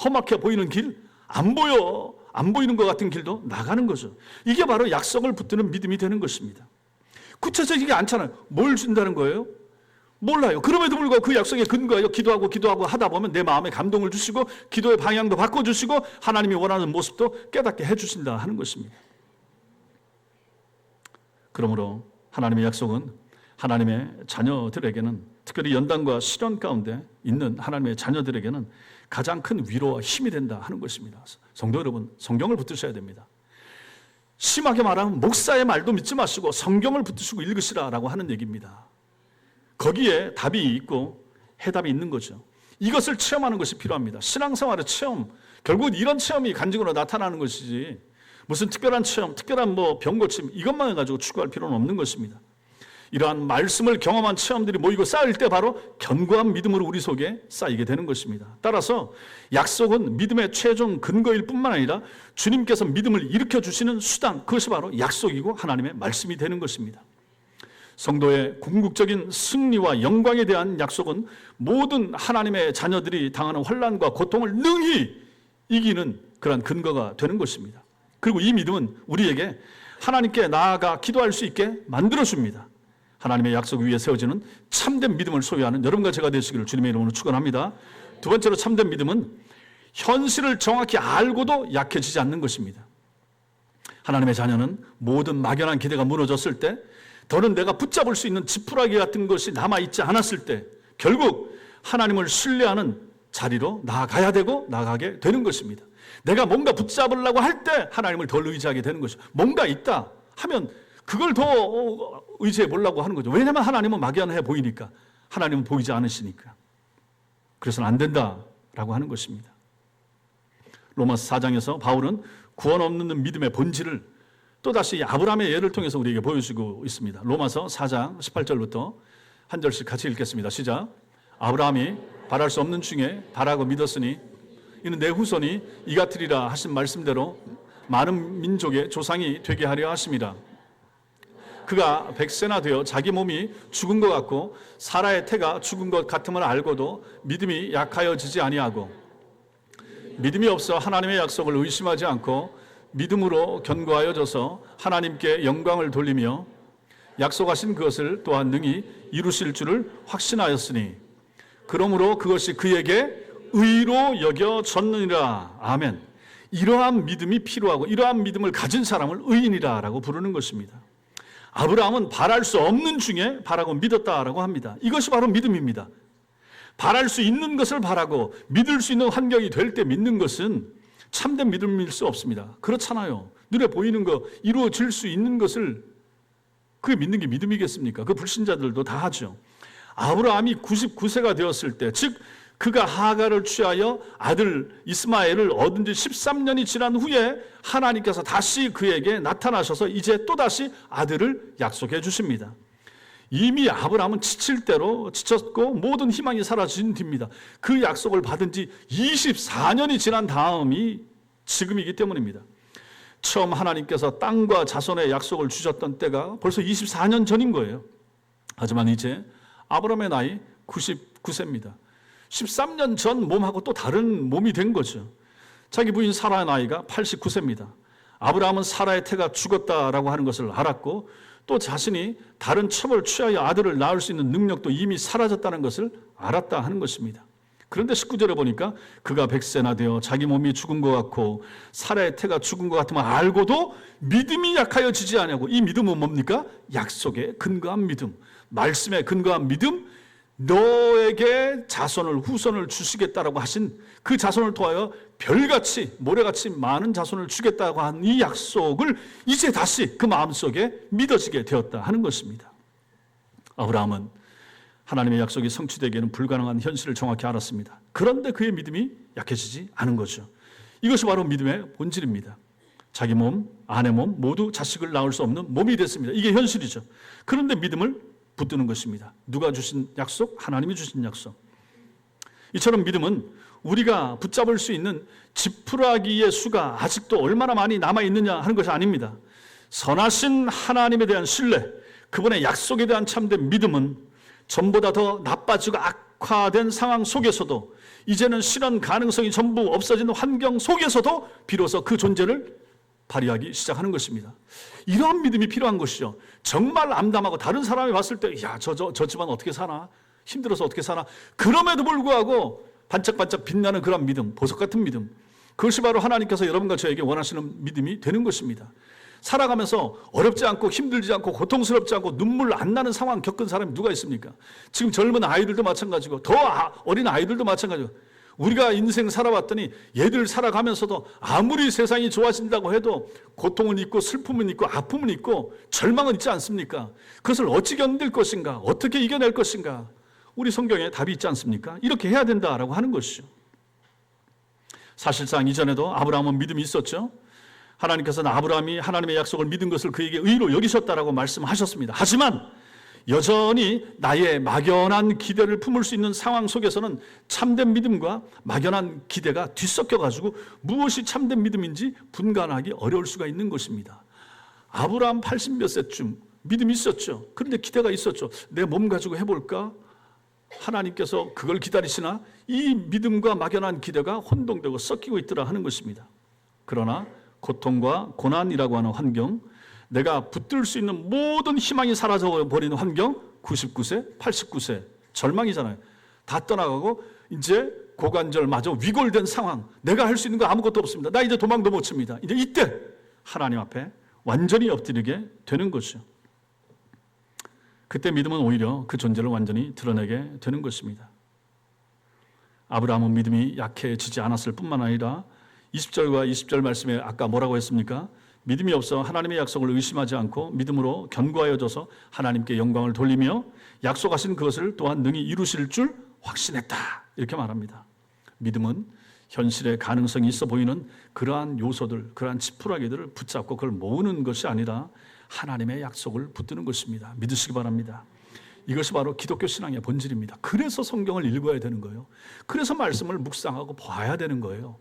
험악해 보이는 길, 안 보이는 것 같은 길도 나가는 거죠. 이게 바로 약속을 붙드는 믿음이 되는 것입니다. 구체적이지 않잖아요. 뭘 준다는 거예요? 몰라요. 그럼에도 불구하고 그 약속에 근거하여 기도하고 하다 보면 내 마음에 감동을 주시고 기도의 방향도 바꿔주시고 하나님이 원하는 모습도 깨닫게 해주신다 하는 것입니다. 그러므로 하나님의 약속은 하나님의 자녀들에게는, 특별히 연단과 시련 가운데 있는 하나님의 자녀들에게는 가장 큰 위로와 힘이 된다 하는 것입니다. 성도 여러분, 성경을 붙드셔야 됩니다. 심하게 말하면 목사의 말도 믿지 마시고 성경을 붙드시고 읽으시라라고 하는 얘기입니다. 거기에 답이 있고 해답이 있는 거죠. 이것을 체험하는 것이 필요합니다. 신앙생활의 체험, 결국 이런 체험이 간증으로 나타나는 것이지 무슨 특별한 체험, 특별한 병고침 이것만 가지고 추구할 필요는 없는 것입니다. 이러한 말씀을 경험한 체험들이 모이고 쌓일 때 바로 견고한 믿음으로 우리 속에 쌓이게 되는 것입니다. 따라서 약속은 믿음의 최종 근거일 뿐만 아니라 주님께서 믿음을 일으켜주시는 수단, 그것이 바로 약속이고 하나님의 말씀이 되는 것입니다. 성도의 궁극적인 승리와 영광에 대한 약속은 모든 하나님의 자녀들이 당하는 환난과 고통을 능히 이기는 그런 근거가 되는 것입니다. 그리고 이 믿음은 우리에게 하나님께 나아가 기도할 수 있게 만들어줍니다. 하나님의 약속 위에 세워지는 참된 믿음을 소유하는 여러분과 제가 되시기를 주님의 이름으로 축원합니다. 두 번째로 참된 믿음은 현실을 정확히 알고도 약해지지 않는 것입니다. 하나님의 자녀는 모든 막연한 기대가 무너졌을 때, 더는 내가 붙잡을 수 있는 지푸라기 같은 것이 남아있지 않았을 때 결국 하나님을 신뢰하는 자리로 나아가야 되고 나아가게 되는 것입니다. 내가 뭔가 붙잡으려고 할 때 하나님을 덜 의지하게 되는 것이죠. 뭔가 있다 하면 그걸 더 의지해 보려고 하는 거죠. 왜냐하면 하나님은 막연해 보이니까, 하나님은 보이지 않으시니까. 그래서는 안 된다라고 하는 것입니다. 로마서 4장에서 바울은 구원 없는 믿음의 본질을 또다시 아브라함의 예를 통해서 우리에게 보여주고 있습니다. 로마서 4장 18절부터 한 절씩 같이 읽겠습니다. 시작. 아브라함이 바랄 수 없는 중에 바라고 믿었으니 이는 내 후손이 이 같으리라 하신 말씀대로 많은 민족의 조상이 되게 하려 하심이라. 그가 100세나 되어 자기 몸이 죽은 것 같고 사라의 태가 죽은 것 같음을 알고도 믿음이 약하여지지 아니하고 믿음이 없어 하나님의 약속을 의심하지 않고 믿음으로 견고하여져서 하나님께 영광을 돌리며 약속하신 그것을 또한 능히 이루실 줄을 확신하였으니 그러므로 그것이 그에게 의로 여겨졌느니라. 아멘. 이러한 믿음이 필요하고 이러한 믿음을 가진 사람을 의인이라고 부르는 것입니다. 아브라함은 바랄 수 없는 중에 바라고 믿었다라고 합니다. 이것이 바로 믿음입니다. 바랄 수 있는 것을 바라고 믿을 수 있는 환경이 될 때 믿는 것은 참된 믿음일 수 없습니다. 그렇잖아요. 눈에 보이는 거, 이루어질 수 있는 것을 그게 믿는 게 믿음이겠습니까? 그 불신자들도 다 하죠. 아브라함이 99세가 되었을 때, 즉 그가 하갈을 취하여 아들 이스마엘을 얻은 지 13년이 지난 후에 하나님께서 다시 그에게 나타나셔서 이제 또다시 아들을 약속해 주십니다. 이미 아브라함은 지칠 대로 지쳤고 모든 희망이 사라진 뒤입니다. 그 약속을 받은 지 24년이 지난 다음이 지금이기 때문입니다. 처음 하나님께서 땅과 자손의 약속을 주셨던 때가 벌써 24년 전인 거예요. 하지만 이제 아브라함의 나이 99세입니다. 13년 전 몸하고 또 다른 몸이 된 거죠. 자기 부인 사라의 나이가 89세입니다. 아브라함은 사라의 태가 죽었다라고 하는 것을 알았고 또 자신이 다른 첩을 취하여 아들을 낳을 수 있는 능력도 이미 사라졌다는 것을 알았다 하는 것입니다. 그런데 19절에 보니까 그가 100세나 되어 자기 몸이 죽은 것 같고 사라의 태가 죽은 것 같으면 알고도 믿음이 약하여지지 않냐고. 이 믿음은 뭡니까? 약속에 근거한 믿음, 말씀에 근거한 믿음, 너에게 자손을 후손을 주시겠다라고 하신 그 자손을 통하여 별같이 모래같이 많은 자손을 주겠다고 한 이 약속을 이제 다시 그 마음속에 믿어지게 되었다 하는 것입니다. 아브라함은 하나님의 약속이 성취되기에는 불가능한 현실을 정확히 알았습니다. 그런데 그의 믿음이 약해지지 않은 거죠. 이것이 바로 믿음의 본질입니다. 자기 몸, 아내 몸 모두 자식을 낳을 수 없는 몸이 됐습니다. 이게 현실이죠. 그런데 믿음을 붙드는 것입니다. 누가 주신 약속? 하나님이 주신 약속. 이처럼 믿음은 우리가 붙잡을 수 있는 지푸라기의 수가 아직도 얼마나 많이 남아있느냐 하는 것이 아닙니다. 선하신 하나님에 대한 신뢰, 그분의 약속에 대한 참된 믿음은 전보다 더 나빠지고 악화된 상황 속에서도 이제는 실현 가능성이 전부 없어진 환경 속에서도 비로소 그 존재를 발휘하기 시작하는 것입니다. 이러한 믿음이 필요한 것이죠. 정말 암담하고 다른 사람이 봤을 때 야, 저 집안 어떻게 사나? 힘들어서 어떻게 사나? 그럼에도 불구하고 반짝반짝 빛나는 그런 믿음, 보석 같은 믿음. 그것이 바로 하나님께서 여러분과 저에게 원하시는 믿음이 되는 것입니다. 살아가면서 어렵지 않고 힘들지 않고 고통스럽지 않고 눈물 안 나는 상황 겪은 사람이 누가 있습니까? 지금 젊은 아이들도 마찬가지고 더 어린 아이들도 마찬가지고 우리가 인생 살아왔더니 얘들 살아가면서도 아무리 세상이 좋아진다고 해도 고통은 있고 슬픔은 있고 아픔은 있고 절망은 있지 않습니까? 그것을 어찌 견딜 것인가? 어떻게 이겨낼 것인가? 우리 성경에 답이 있지 않습니까? 이렇게 해야 된다라고 하는 것이죠. 사실상 이전에도 아브라함은 믿음이 있었죠. 하나님께서는 아브라함이 하나님의 약속을 믿은 것을 그에게 의로 여기셨다라고 말씀하셨습니다. 하지만 여전히 나의 막연한 기대를 품을 수 있는 상황 속에서는 참된 믿음과 막연한 기대가 뒤섞여가지고 무엇이 참된 믿음인지 분간하기 어려울 수가 있는 것입니다. 아브라함 80몇 세쯤 믿음이 있었죠. 그런데 기대가 있었죠. 내 몸 가지고 해볼까? 하나님께서 그걸 기다리시나? 이 믿음과 막연한 기대가 혼동되고 섞이고 있더라 하는 것입니다. 그러나 고통과 고난이라고 하는 환경, 내가 붙들 수 있는 모든 희망이 사라져버리는 환경, 99세, 89세, 절망이잖아요. 다 떠나가고 이제 고관절마저 위골된 상황, 내가 할 수 있는 거 아무것도 없습니다. 나 이제 도망도 못 칩니다. 이제 이때 하나님 앞에 완전히 엎드리게 되는 것이죠. 그때 믿음은 오히려 그 존재를 완전히 드러내게 되는 것입니다. 아브라함은 믿음이 약해지지 않았을 뿐만 아니라 20절과 20절 말씀에 아까 뭐라고 했습니까? 믿음이 없어 하나님의 약속을 의심하지 않고 믿음으로 견고하여져서 하나님께 영광을 돌리며 약속하신 그것을 또한 능히 이루실 줄 확신했다. 이렇게 말합니다. 믿음은 현실의 가능성이 있어 보이는 그러한 요소들, 그러한 지푸라기들을 붙잡고 그걸 모으는 것이 아니라 하나님의 약속을 붙드는 것입니다. 믿으시기 바랍니다. 이것이 바로 기독교 신앙의 본질입니다. 그래서 성경을 읽어야 되는 거예요. 그래서 말씀을 묵상하고 봐야 되는 거예요.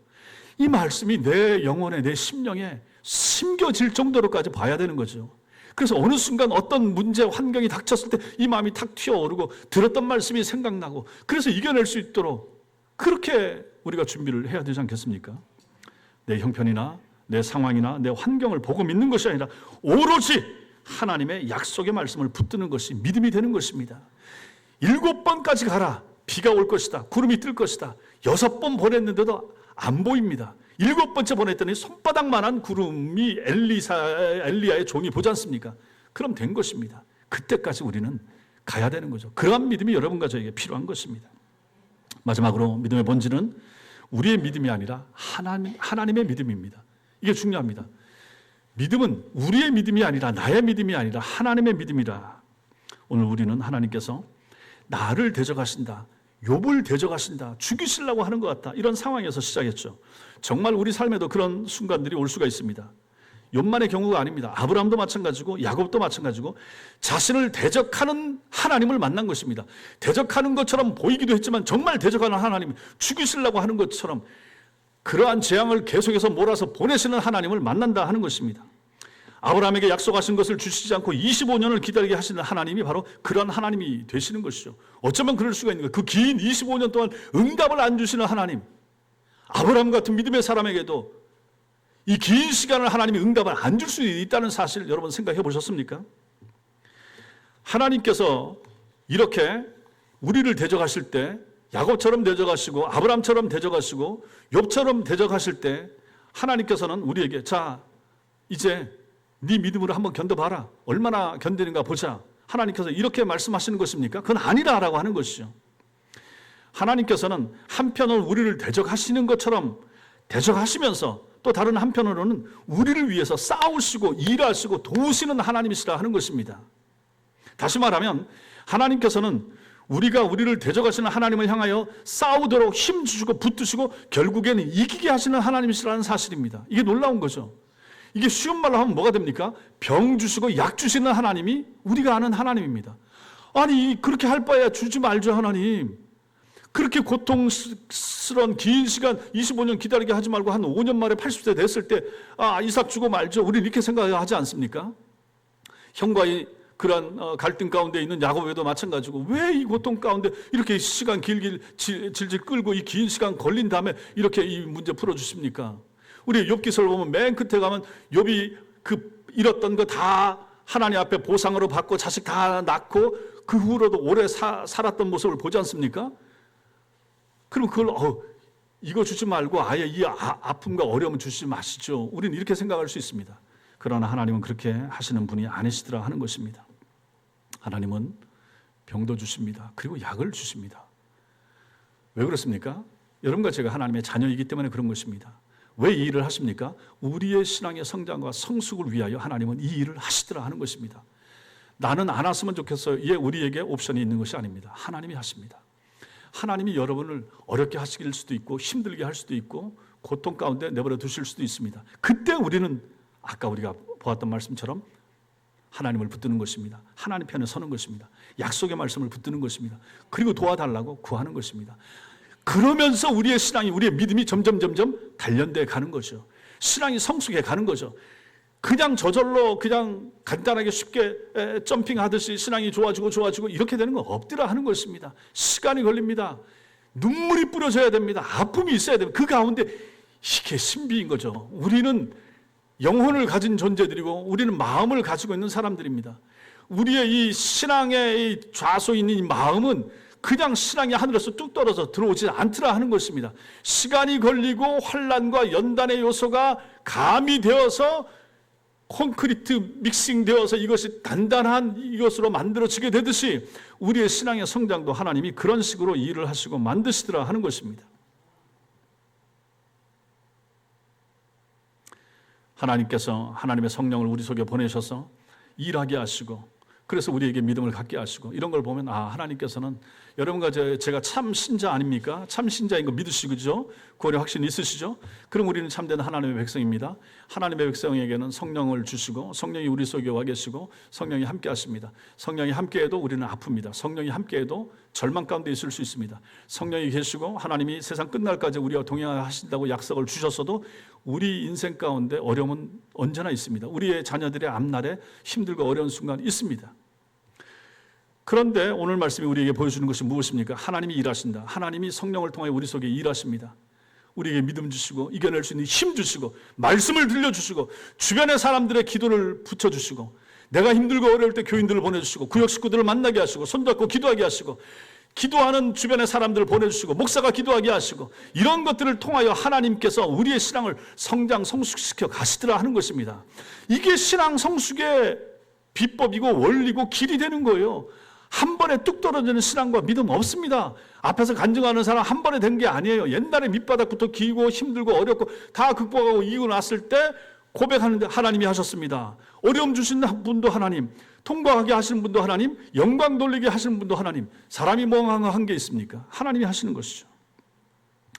이 말씀이 내 영혼에, 내 심령에 심겨질 정도로까지 봐야 되는 거죠. 그래서 어느 순간 어떤 문제, 환경이 닥쳤을 때 이 마음이 탁 튀어오르고 들었던 말씀이 생각나고 그래서 이겨낼 수 있도록 그렇게 우리가 준비를 해야 되지 않겠습니까? 내 형편이나 내 상황이나 내 환경을 보고 믿는 것이 아니라 오로지 하나님의 약속의 말씀을 붙드는 것이 믿음이 되는 것입니다. 7번까지 가라. 비가 올 것이다. 구름이 뜰 것이다. 6번 보냈는데도 안 보입니다. 7번째 보냈더니 손바닥만한 구름이 엘리야의 종이 보지 않습니까? 그럼 된 것입니다. 그때까지 우리는 가야 되는 거죠. 그러한 믿음이 여러분과 저에게 필요한 것입니다. 마지막으로 믿음의 본질은 우리의 믿음이 아니라 하나님의 믿음입니다. 이게 중요합니다. 믿음은 우리의 믿음이 아니라 나의 믿음이 아니라 하나님의 믿음이라. 오늘 우리는 하나님께서 나를 대적하신다, 욥을 대적하신다, 죽이시려고 하는 것 같다, 이런 상황에서 시작했죠. 정말 우리 삶에도 그런 순간들이 올 수가 있습니다. 욥만의 경우가 아닙니다. 아브라함도 마찬가지고 야곱도 마찬가지고 자신을 대적하는 하나님을 만난 것입니다. 대적하는 것처럼 보이기도 했지만 정말 대적하는 하나님, 죽이시려고 하는 것처럼 그러한 재앙을 계속해서 몰아서 보내시는 하나님을 만난다 하는 것입니다. 아브라함에게 약속하신 것을 주시지 않고 25년을 기다리게 하시는 하나님이 바로 그런 하나님이 되시는 것이죠. 어쩌면 그럴 수가 있는 거예요. 그 긴 25년 동안 응답을 안 주시는 하나님, 아브라함 같은 믿음의 사람에게도 이 긴 시간을 하나님이 응답을 안 줄 수 있다는 사실 여러분 생각해 보셨습니까? 하나님께서 이렇게 우리를 대적하실 때 야곱처럼 대적하시고 아브라함처럼 대적하시고 욥처럼 대적하실 때 하나님께서는 우리에게 자 이제 네 믿음으로 한번 견뎌봐라. 얼마나 견디는가 보자. 하나님께서 이렇게 말씀하시는 것입니까? 그건 아니라라고 하는 것이죠. 하나님께서는 한편으로 우리를 대적하시는 것처럼 대적하시면서 또 다른 한편으로는 우리를 위해서 싸우시고 일하시고 도우시는 하나님이시라 하는 것입니다. 다시 말하면 하나님께서는 우리가 우리를 대적하시는 하나님을 향하여 싸우도록 힘주시고 붙드시고 결국에는 이기게 하시는 하나님이시라는 사실입니다. 이게 놀라운 거죠. 이게 쉬운 말로 하면 뭐가 됩니까? 병 주시고 약 주시는 하나님이 우리가 아는 하나님입니다. 아니 그렇게 할 바에야 주지 말죠 하나님. 그렇게 고통스러운 긴 시간 25년 기다리게 하지 말고 한 5년 만에 80세 됐을 때 이삭 주고 말죠. 우리 이렇게 생각하지 않습니까? 형과의 그런 갈등 가운데 있는 야곱에도 마찬가지고 왜 이 고통 가운데 이렇게 시간 길게 질질 끌고 이 긴 시간 걸린 다음에 이렇게 이 문제 풀어주십니까? 우리 욥기서를 보면 맨 끝에 가면 욥이 그 잃었던 거 다 하나님 앞에 보상으로 받고 자식 다 낳고 그 후로도 오래 살았던 모습을 보지 않습니까? 그럼 그걸 이거 주지 말고 아예 이 아픔과 어려움을 주시지 마시죠. 우리는 이렇게 생각할 수 있습니다. 그러나 하나님은 그렇게 하시는 분이 아니시더라 하는 것입니다. 하나님은 병도 주십니다. 그리고 약을 주십니다. 왜 그렇습니까? 여러분과 제가 하나님의 자녀이기 때문에 그런 것입니다. 왜 이 일을 하십니까? 우리의 신앙의 성장과 성숙을 위하여 하나님은 이 일을 하시더라 하는 것입니다. 나는 안 왔으면 좋겠어요. 이게 우리에게 옵션이 있는 것이 아닙니다. 하나님이 하십니다. 하나님이 여러분을 어렵게 하시길 수도 있고 힘들게 할 수도 있고 고통 가운데 내버려 두실 수도 있습니다. 그때 우리는 아까 우리가 보았던 말씀처럼 하나님을 붙드는 것입니다. 하나님 편에 서는 것입니다. 약속의 말씀을 붙드는 것입니다. 그리고 도와달라고 구하는 것입니다. 그러면서 우리의 신앙이, 우리의 믿음이 점점 단련돼 가는 거죠. 신앙이 성숙해 가는 거죠. 그냥 저절로 그냥 간단하게 쉽게 점핑하듯이 신앙이 좋아지고 이렇게 되는 건 없더라 하는 것입니다. 시간이 걸립니다. 눈물이 뿌려져야 됩니다. 아픔이 있어야 됩니다. 그 가운데 이게 신비인 거죠. 우리는 영혼을 가진 존재들이고 우리는 마음을 가지고 있는 사람들입니다. 우리의 이 신앙의 이 좌소에 있는 이 마음은 그냥 신앙이 하늘에서 뚝 떨어져 들어오지 않더라 하는 것입니다. 시간이 걸리고 환난과 연단의 요소가 가미되어서 콘크리트 믹싱되어서 이것이 단단한 이것으로 만들어지게 되듯이 우리의 신앙의 성장도 하나님이 그런 식으로 일을 하시고 만드시더라 하는 것입니다. 하나님께서 하나님의 성령을 우리 속에 보내셔서 일하게 하시고 그래서 우리에게 믿음을 갖게 하시고 이런 걸 보면 하나님께서는 여러분과 제가 참 신자 아닙니까? 참 신자인 거 믿으시죠? 구원의 확신이 있으시죠? 그럼 우리는 참된 하나님의 백성입니다. 하나님의 백성에게는 성령을 주시고 성령이 우리 속에 와 계시고 성령이 함께 하십니다. 성령이 함께해도 우리는 아픕니다. 성령이 함께해도 절망 가운데 있을 수 있습니다. 성령이 계시고 하나님이 세상 끝날까지 우리와 동행하신다고 약속을 주셨어도 우리 인생 가운데 어려움은 언제나 있습니다. 우리의 자녀들의 앞날에 힘들고 어려운 순간이 있습니다. 그런데 오늘 말씀이 우리에게 보여주는 것이 무엇입니까? 하나님이 일하신다. 하나님이 성령을 통해 우리 속에 일하십니다. 우리에게 믿음 주시고 이겨낼 수 있는 힘 주시고 말씀을 들려주시고 주변의 사람들의 기도를 붙여주시고 내가 힘들고 어려울 때 교인들을 보내주시고 구역 식구들을 만나게 하시고 손잡고 기도하게 하시고 기도하는 주변의 사람들을 보내주시고 목사가 기도하게 하시고 이런 것들을 통하여 하나님께서 우리의 신앙을 성장 성숙시켜 가시더라 하는 것입니다. 이게 신앙 성숙의 비법이고 원리고 길이 되는 거예요. 한 번에 뚝 떨어지는 신앙과 믿음 없습니다. 앞에서 간증하는 사람 한 번에 된 게 아니에요. 옛날에 밑바닥부터 기고 힘들고 어렵고 다 극복하고 이기고 났을 때 고백하는데 하나님이 하셨습니다. 어려움 주신 분도 하나님, 통과하게 하시는 분도 하나님, 영광 돌리게 하시는 분도 하나님. 사람이 멍한 게 있습니까? 하나님이 하시는 것이죠.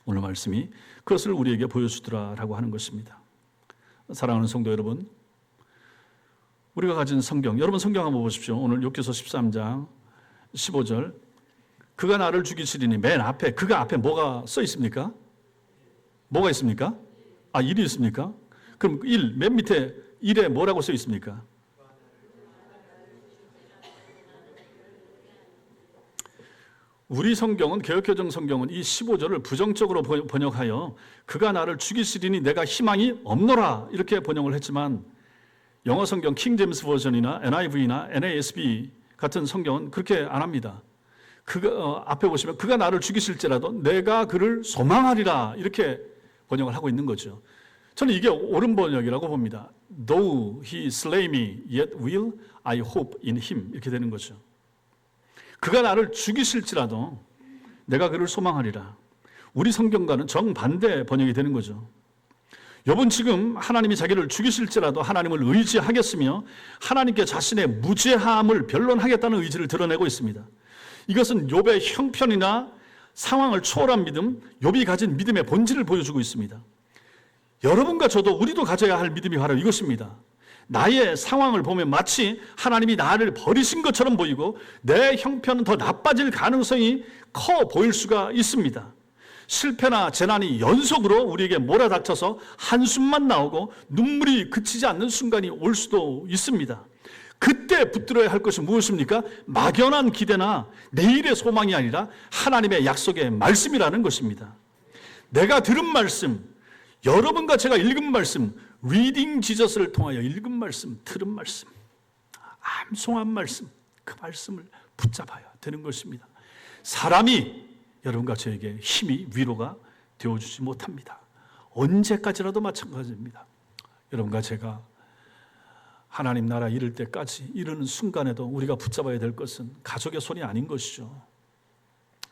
오늘 말씀이 그것을 우리에게 보여주더라라고 하는 것입니다. 사랑하는 성도 여러분, 우리가 가진 성경, 여러분 성경 한번 보십시오. 오늘 욥기서 13장 15절, 그가 나를 죽이시리니 맨 앞에, 그가 앞에 뭐가 써 있습니까? 뭐가 있습니까? 1이 있습니까? 그럼 1, 맨 밑에 1에 뭐라고 써 있습니까? 우리 성경은, 개역개정 성경은 이 15절을 부정적으로 번역하여 그가 나를 죽이시리니 내가 희망이 없노라 이렇게 번역을 했지만 영어 성경 킹 제임스 버전이나 NIV나 NASB 같은 성경은 그렇게 안 합니다. 앞에 보시면 그가 나를 죽이실지라도 내가 그를 소망하리라 이렇게 번역을 하고 있는 거죠. 저는 이게 옳은 번역이라고 봅니다. Though he slay me, yet will I hope in him 이렇게 되는 거죠. 그가 나를 죽이실지라도 내가 그를 소망하리라. 우리 성경과는 정반대 번역이 되는 거죠. 욥은 지금 하나님이 자기를 죽이실지라도 하나님을 의지하겠으며 하나님께 자신의 무죄함을 변론하겠다는 의지를 드러내고 있습니다. 이것은 욥의 형편이나 상황을 초월한 믿음, 욥이 가진 믿음의 본질을 보여주고 있습니다. 여러분과 저도 우리도 가져야 할 믿음이 바로 이것입니다. 나의 상황을 보면 마치 하나님이 나를 버리신 것처럼 보이고 내 형편은 더 나빠질 가능성이 커 보일 수가 있습니다. 실패나 재난이 연속으로 우리에게 몰아닥쳐서 한숨만 나오고 눈물이 그치지 않는 순간이 올 수도 있습니다. 그때 붙들어야 할 것이 무엇입니까? 막연한 기대나 내일의 소망이 아니라 하나님의 약속의 말씀이라는 것입니다. 내가 들은 말씀, 여러분과 제가 읽은 말씀, 리딩 지저스를 통하여 읽은 말씀, 들은 말씀, 암송한 말씀, 그 말씀을 붙잡아야 되는 것입니다. 사람이 여러분과 저에게 힘이 위로가 되어주지 못합니다. 언제까지라도 마찬가지입니다. 여러분과 제가 하나님 나라 이룰 때까지 이르는 순간에도 우리가 붙잡아야 될 것은 가족의 손이 아닌 것이죠.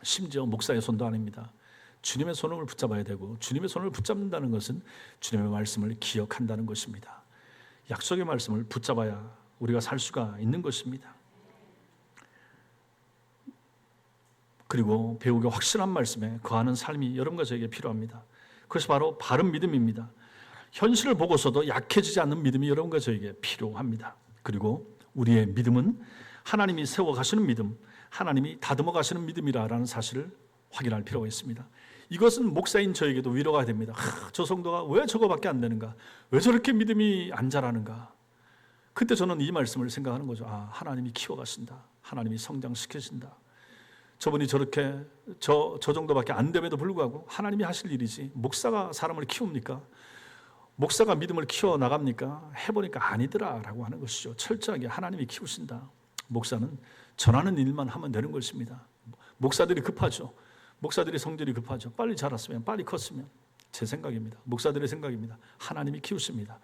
심지어 목사의 손도 아닙니다. 주님의 손을 붙잡아야 되고 주님의 손을 붙잡는다는 것은 주님의 말씀을 기억한다는 것입니다. 약속의 말씀을 붙잡아야 우리가 살 수가 있는 것입니다. 그리고 배우기 확실한 말씀에 거하는 삶이 여러분과 저에게 필요합니다. 그것이 바로 바른 믿음입니다. 현실을 보고서도 약해지지 않는 믿음이 여러분과 저에게 필요합니다. 그리고 우리의 믿음은 하나님이 세워가시는 믿음, 하나님이 다듬어 가시는 믿음이라는 사실을 확인할 필요가 있습니다. 이것은 목사인 저에게도 위로가 됩니다. 저 성도가 왜 저거밖에 안 되는가? 왜 저렇게 믿음이 안 자라는가? 그때 저는 이 말씀을 생각하는 거죠. 하나님이 키워가신다. 하나님이 성장시키신다. 저분이 저렇게 저 정도밖에 안 됨에도 불구하고 하나님이 하실 일이지 목사가 사람을 키웁니까? 목사가 믿음을 키워나갑니까? 해보니까 아니더라라고 하는 것이죠. 철저하게 하나님이 키우신다. 목사는 전하는 일만 하면 되는 것입니다. 목사들이 급하죠. 목사들이 성질이 급하죠. 빨리 자랐으면, 빨리 컸으면. 제 생각입니다. 목사들의 생각입니다. 하나님이 키우십니다.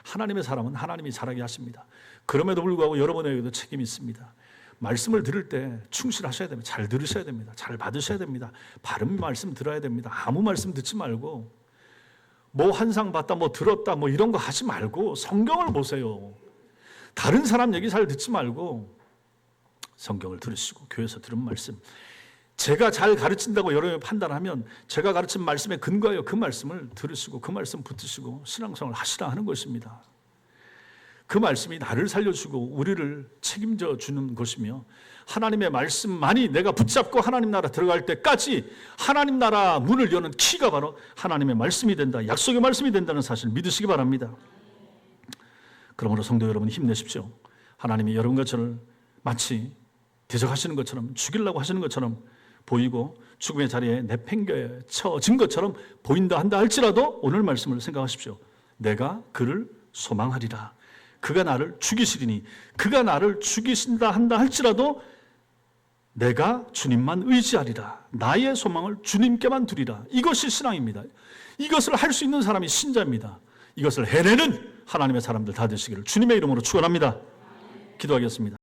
하나님의 사람은 하나님이 자라게 하십니다. 그럼에도 불구하고 여러분에게도 책임이 있습니다. 말씀을 들을 때 충실하셔야 됩니다. 잘 들으셔야 됩니다. 잘 받으셔야 됩니다. 바른 말씀 들어야 됩니다. 아무 말씀 듣지 말고 뭐 환상 봤다, 뭐 들었다, 뭐 이런 거 하지 말고 성경을 보세요. 다른 사람 얘기 잘 듣지 말고 성경을 들으시고 교회에서 들은 말씀, 제가 잘 가르친다고 여러분이 판단하면 제가 가르친 말씀에 근거하여 그 말씀을 들으시고 그 말씀 붙드시고 신앙생활을 하시라 하는 것입니다. 그 말씀이 나를 살려주고 우리를 책임져 주는 것이며 하나님의 말씀만이 내가 붙잡고 하나님 나라 들어갈 때까지 하나님 나라 문을 여는 키가 바로 하나님의 말씀이 된다. 약속의 말씀이 된다는 사실을 믿으시기 바랍니다. 그러므로 성도 여러분 힘내십시오. 하나님이 여러분과 저를 마치 대적하시는 것처럼 죽이려고 하시는 것처럼 보이고 죽음의 자리에 내팽개쳐진 것처럼 보인다 한다 할지라도 오늘 말씀을 생각하십시오. 내가 그를 소망하리라. 그가 나를 죽이시리니 그가 나를 죽이신다 한다 할지라도 내가 주님만 의지하리라. 나의 소망을 주님께만 두리라. 이것이 신앙입니다. 이것을 할 수 있는 사람이 신자입니다. 이것을 해내는 하나님의 사람들 다 되시기를 주님의 이름으로 축원합니다. 기도하겠습니다.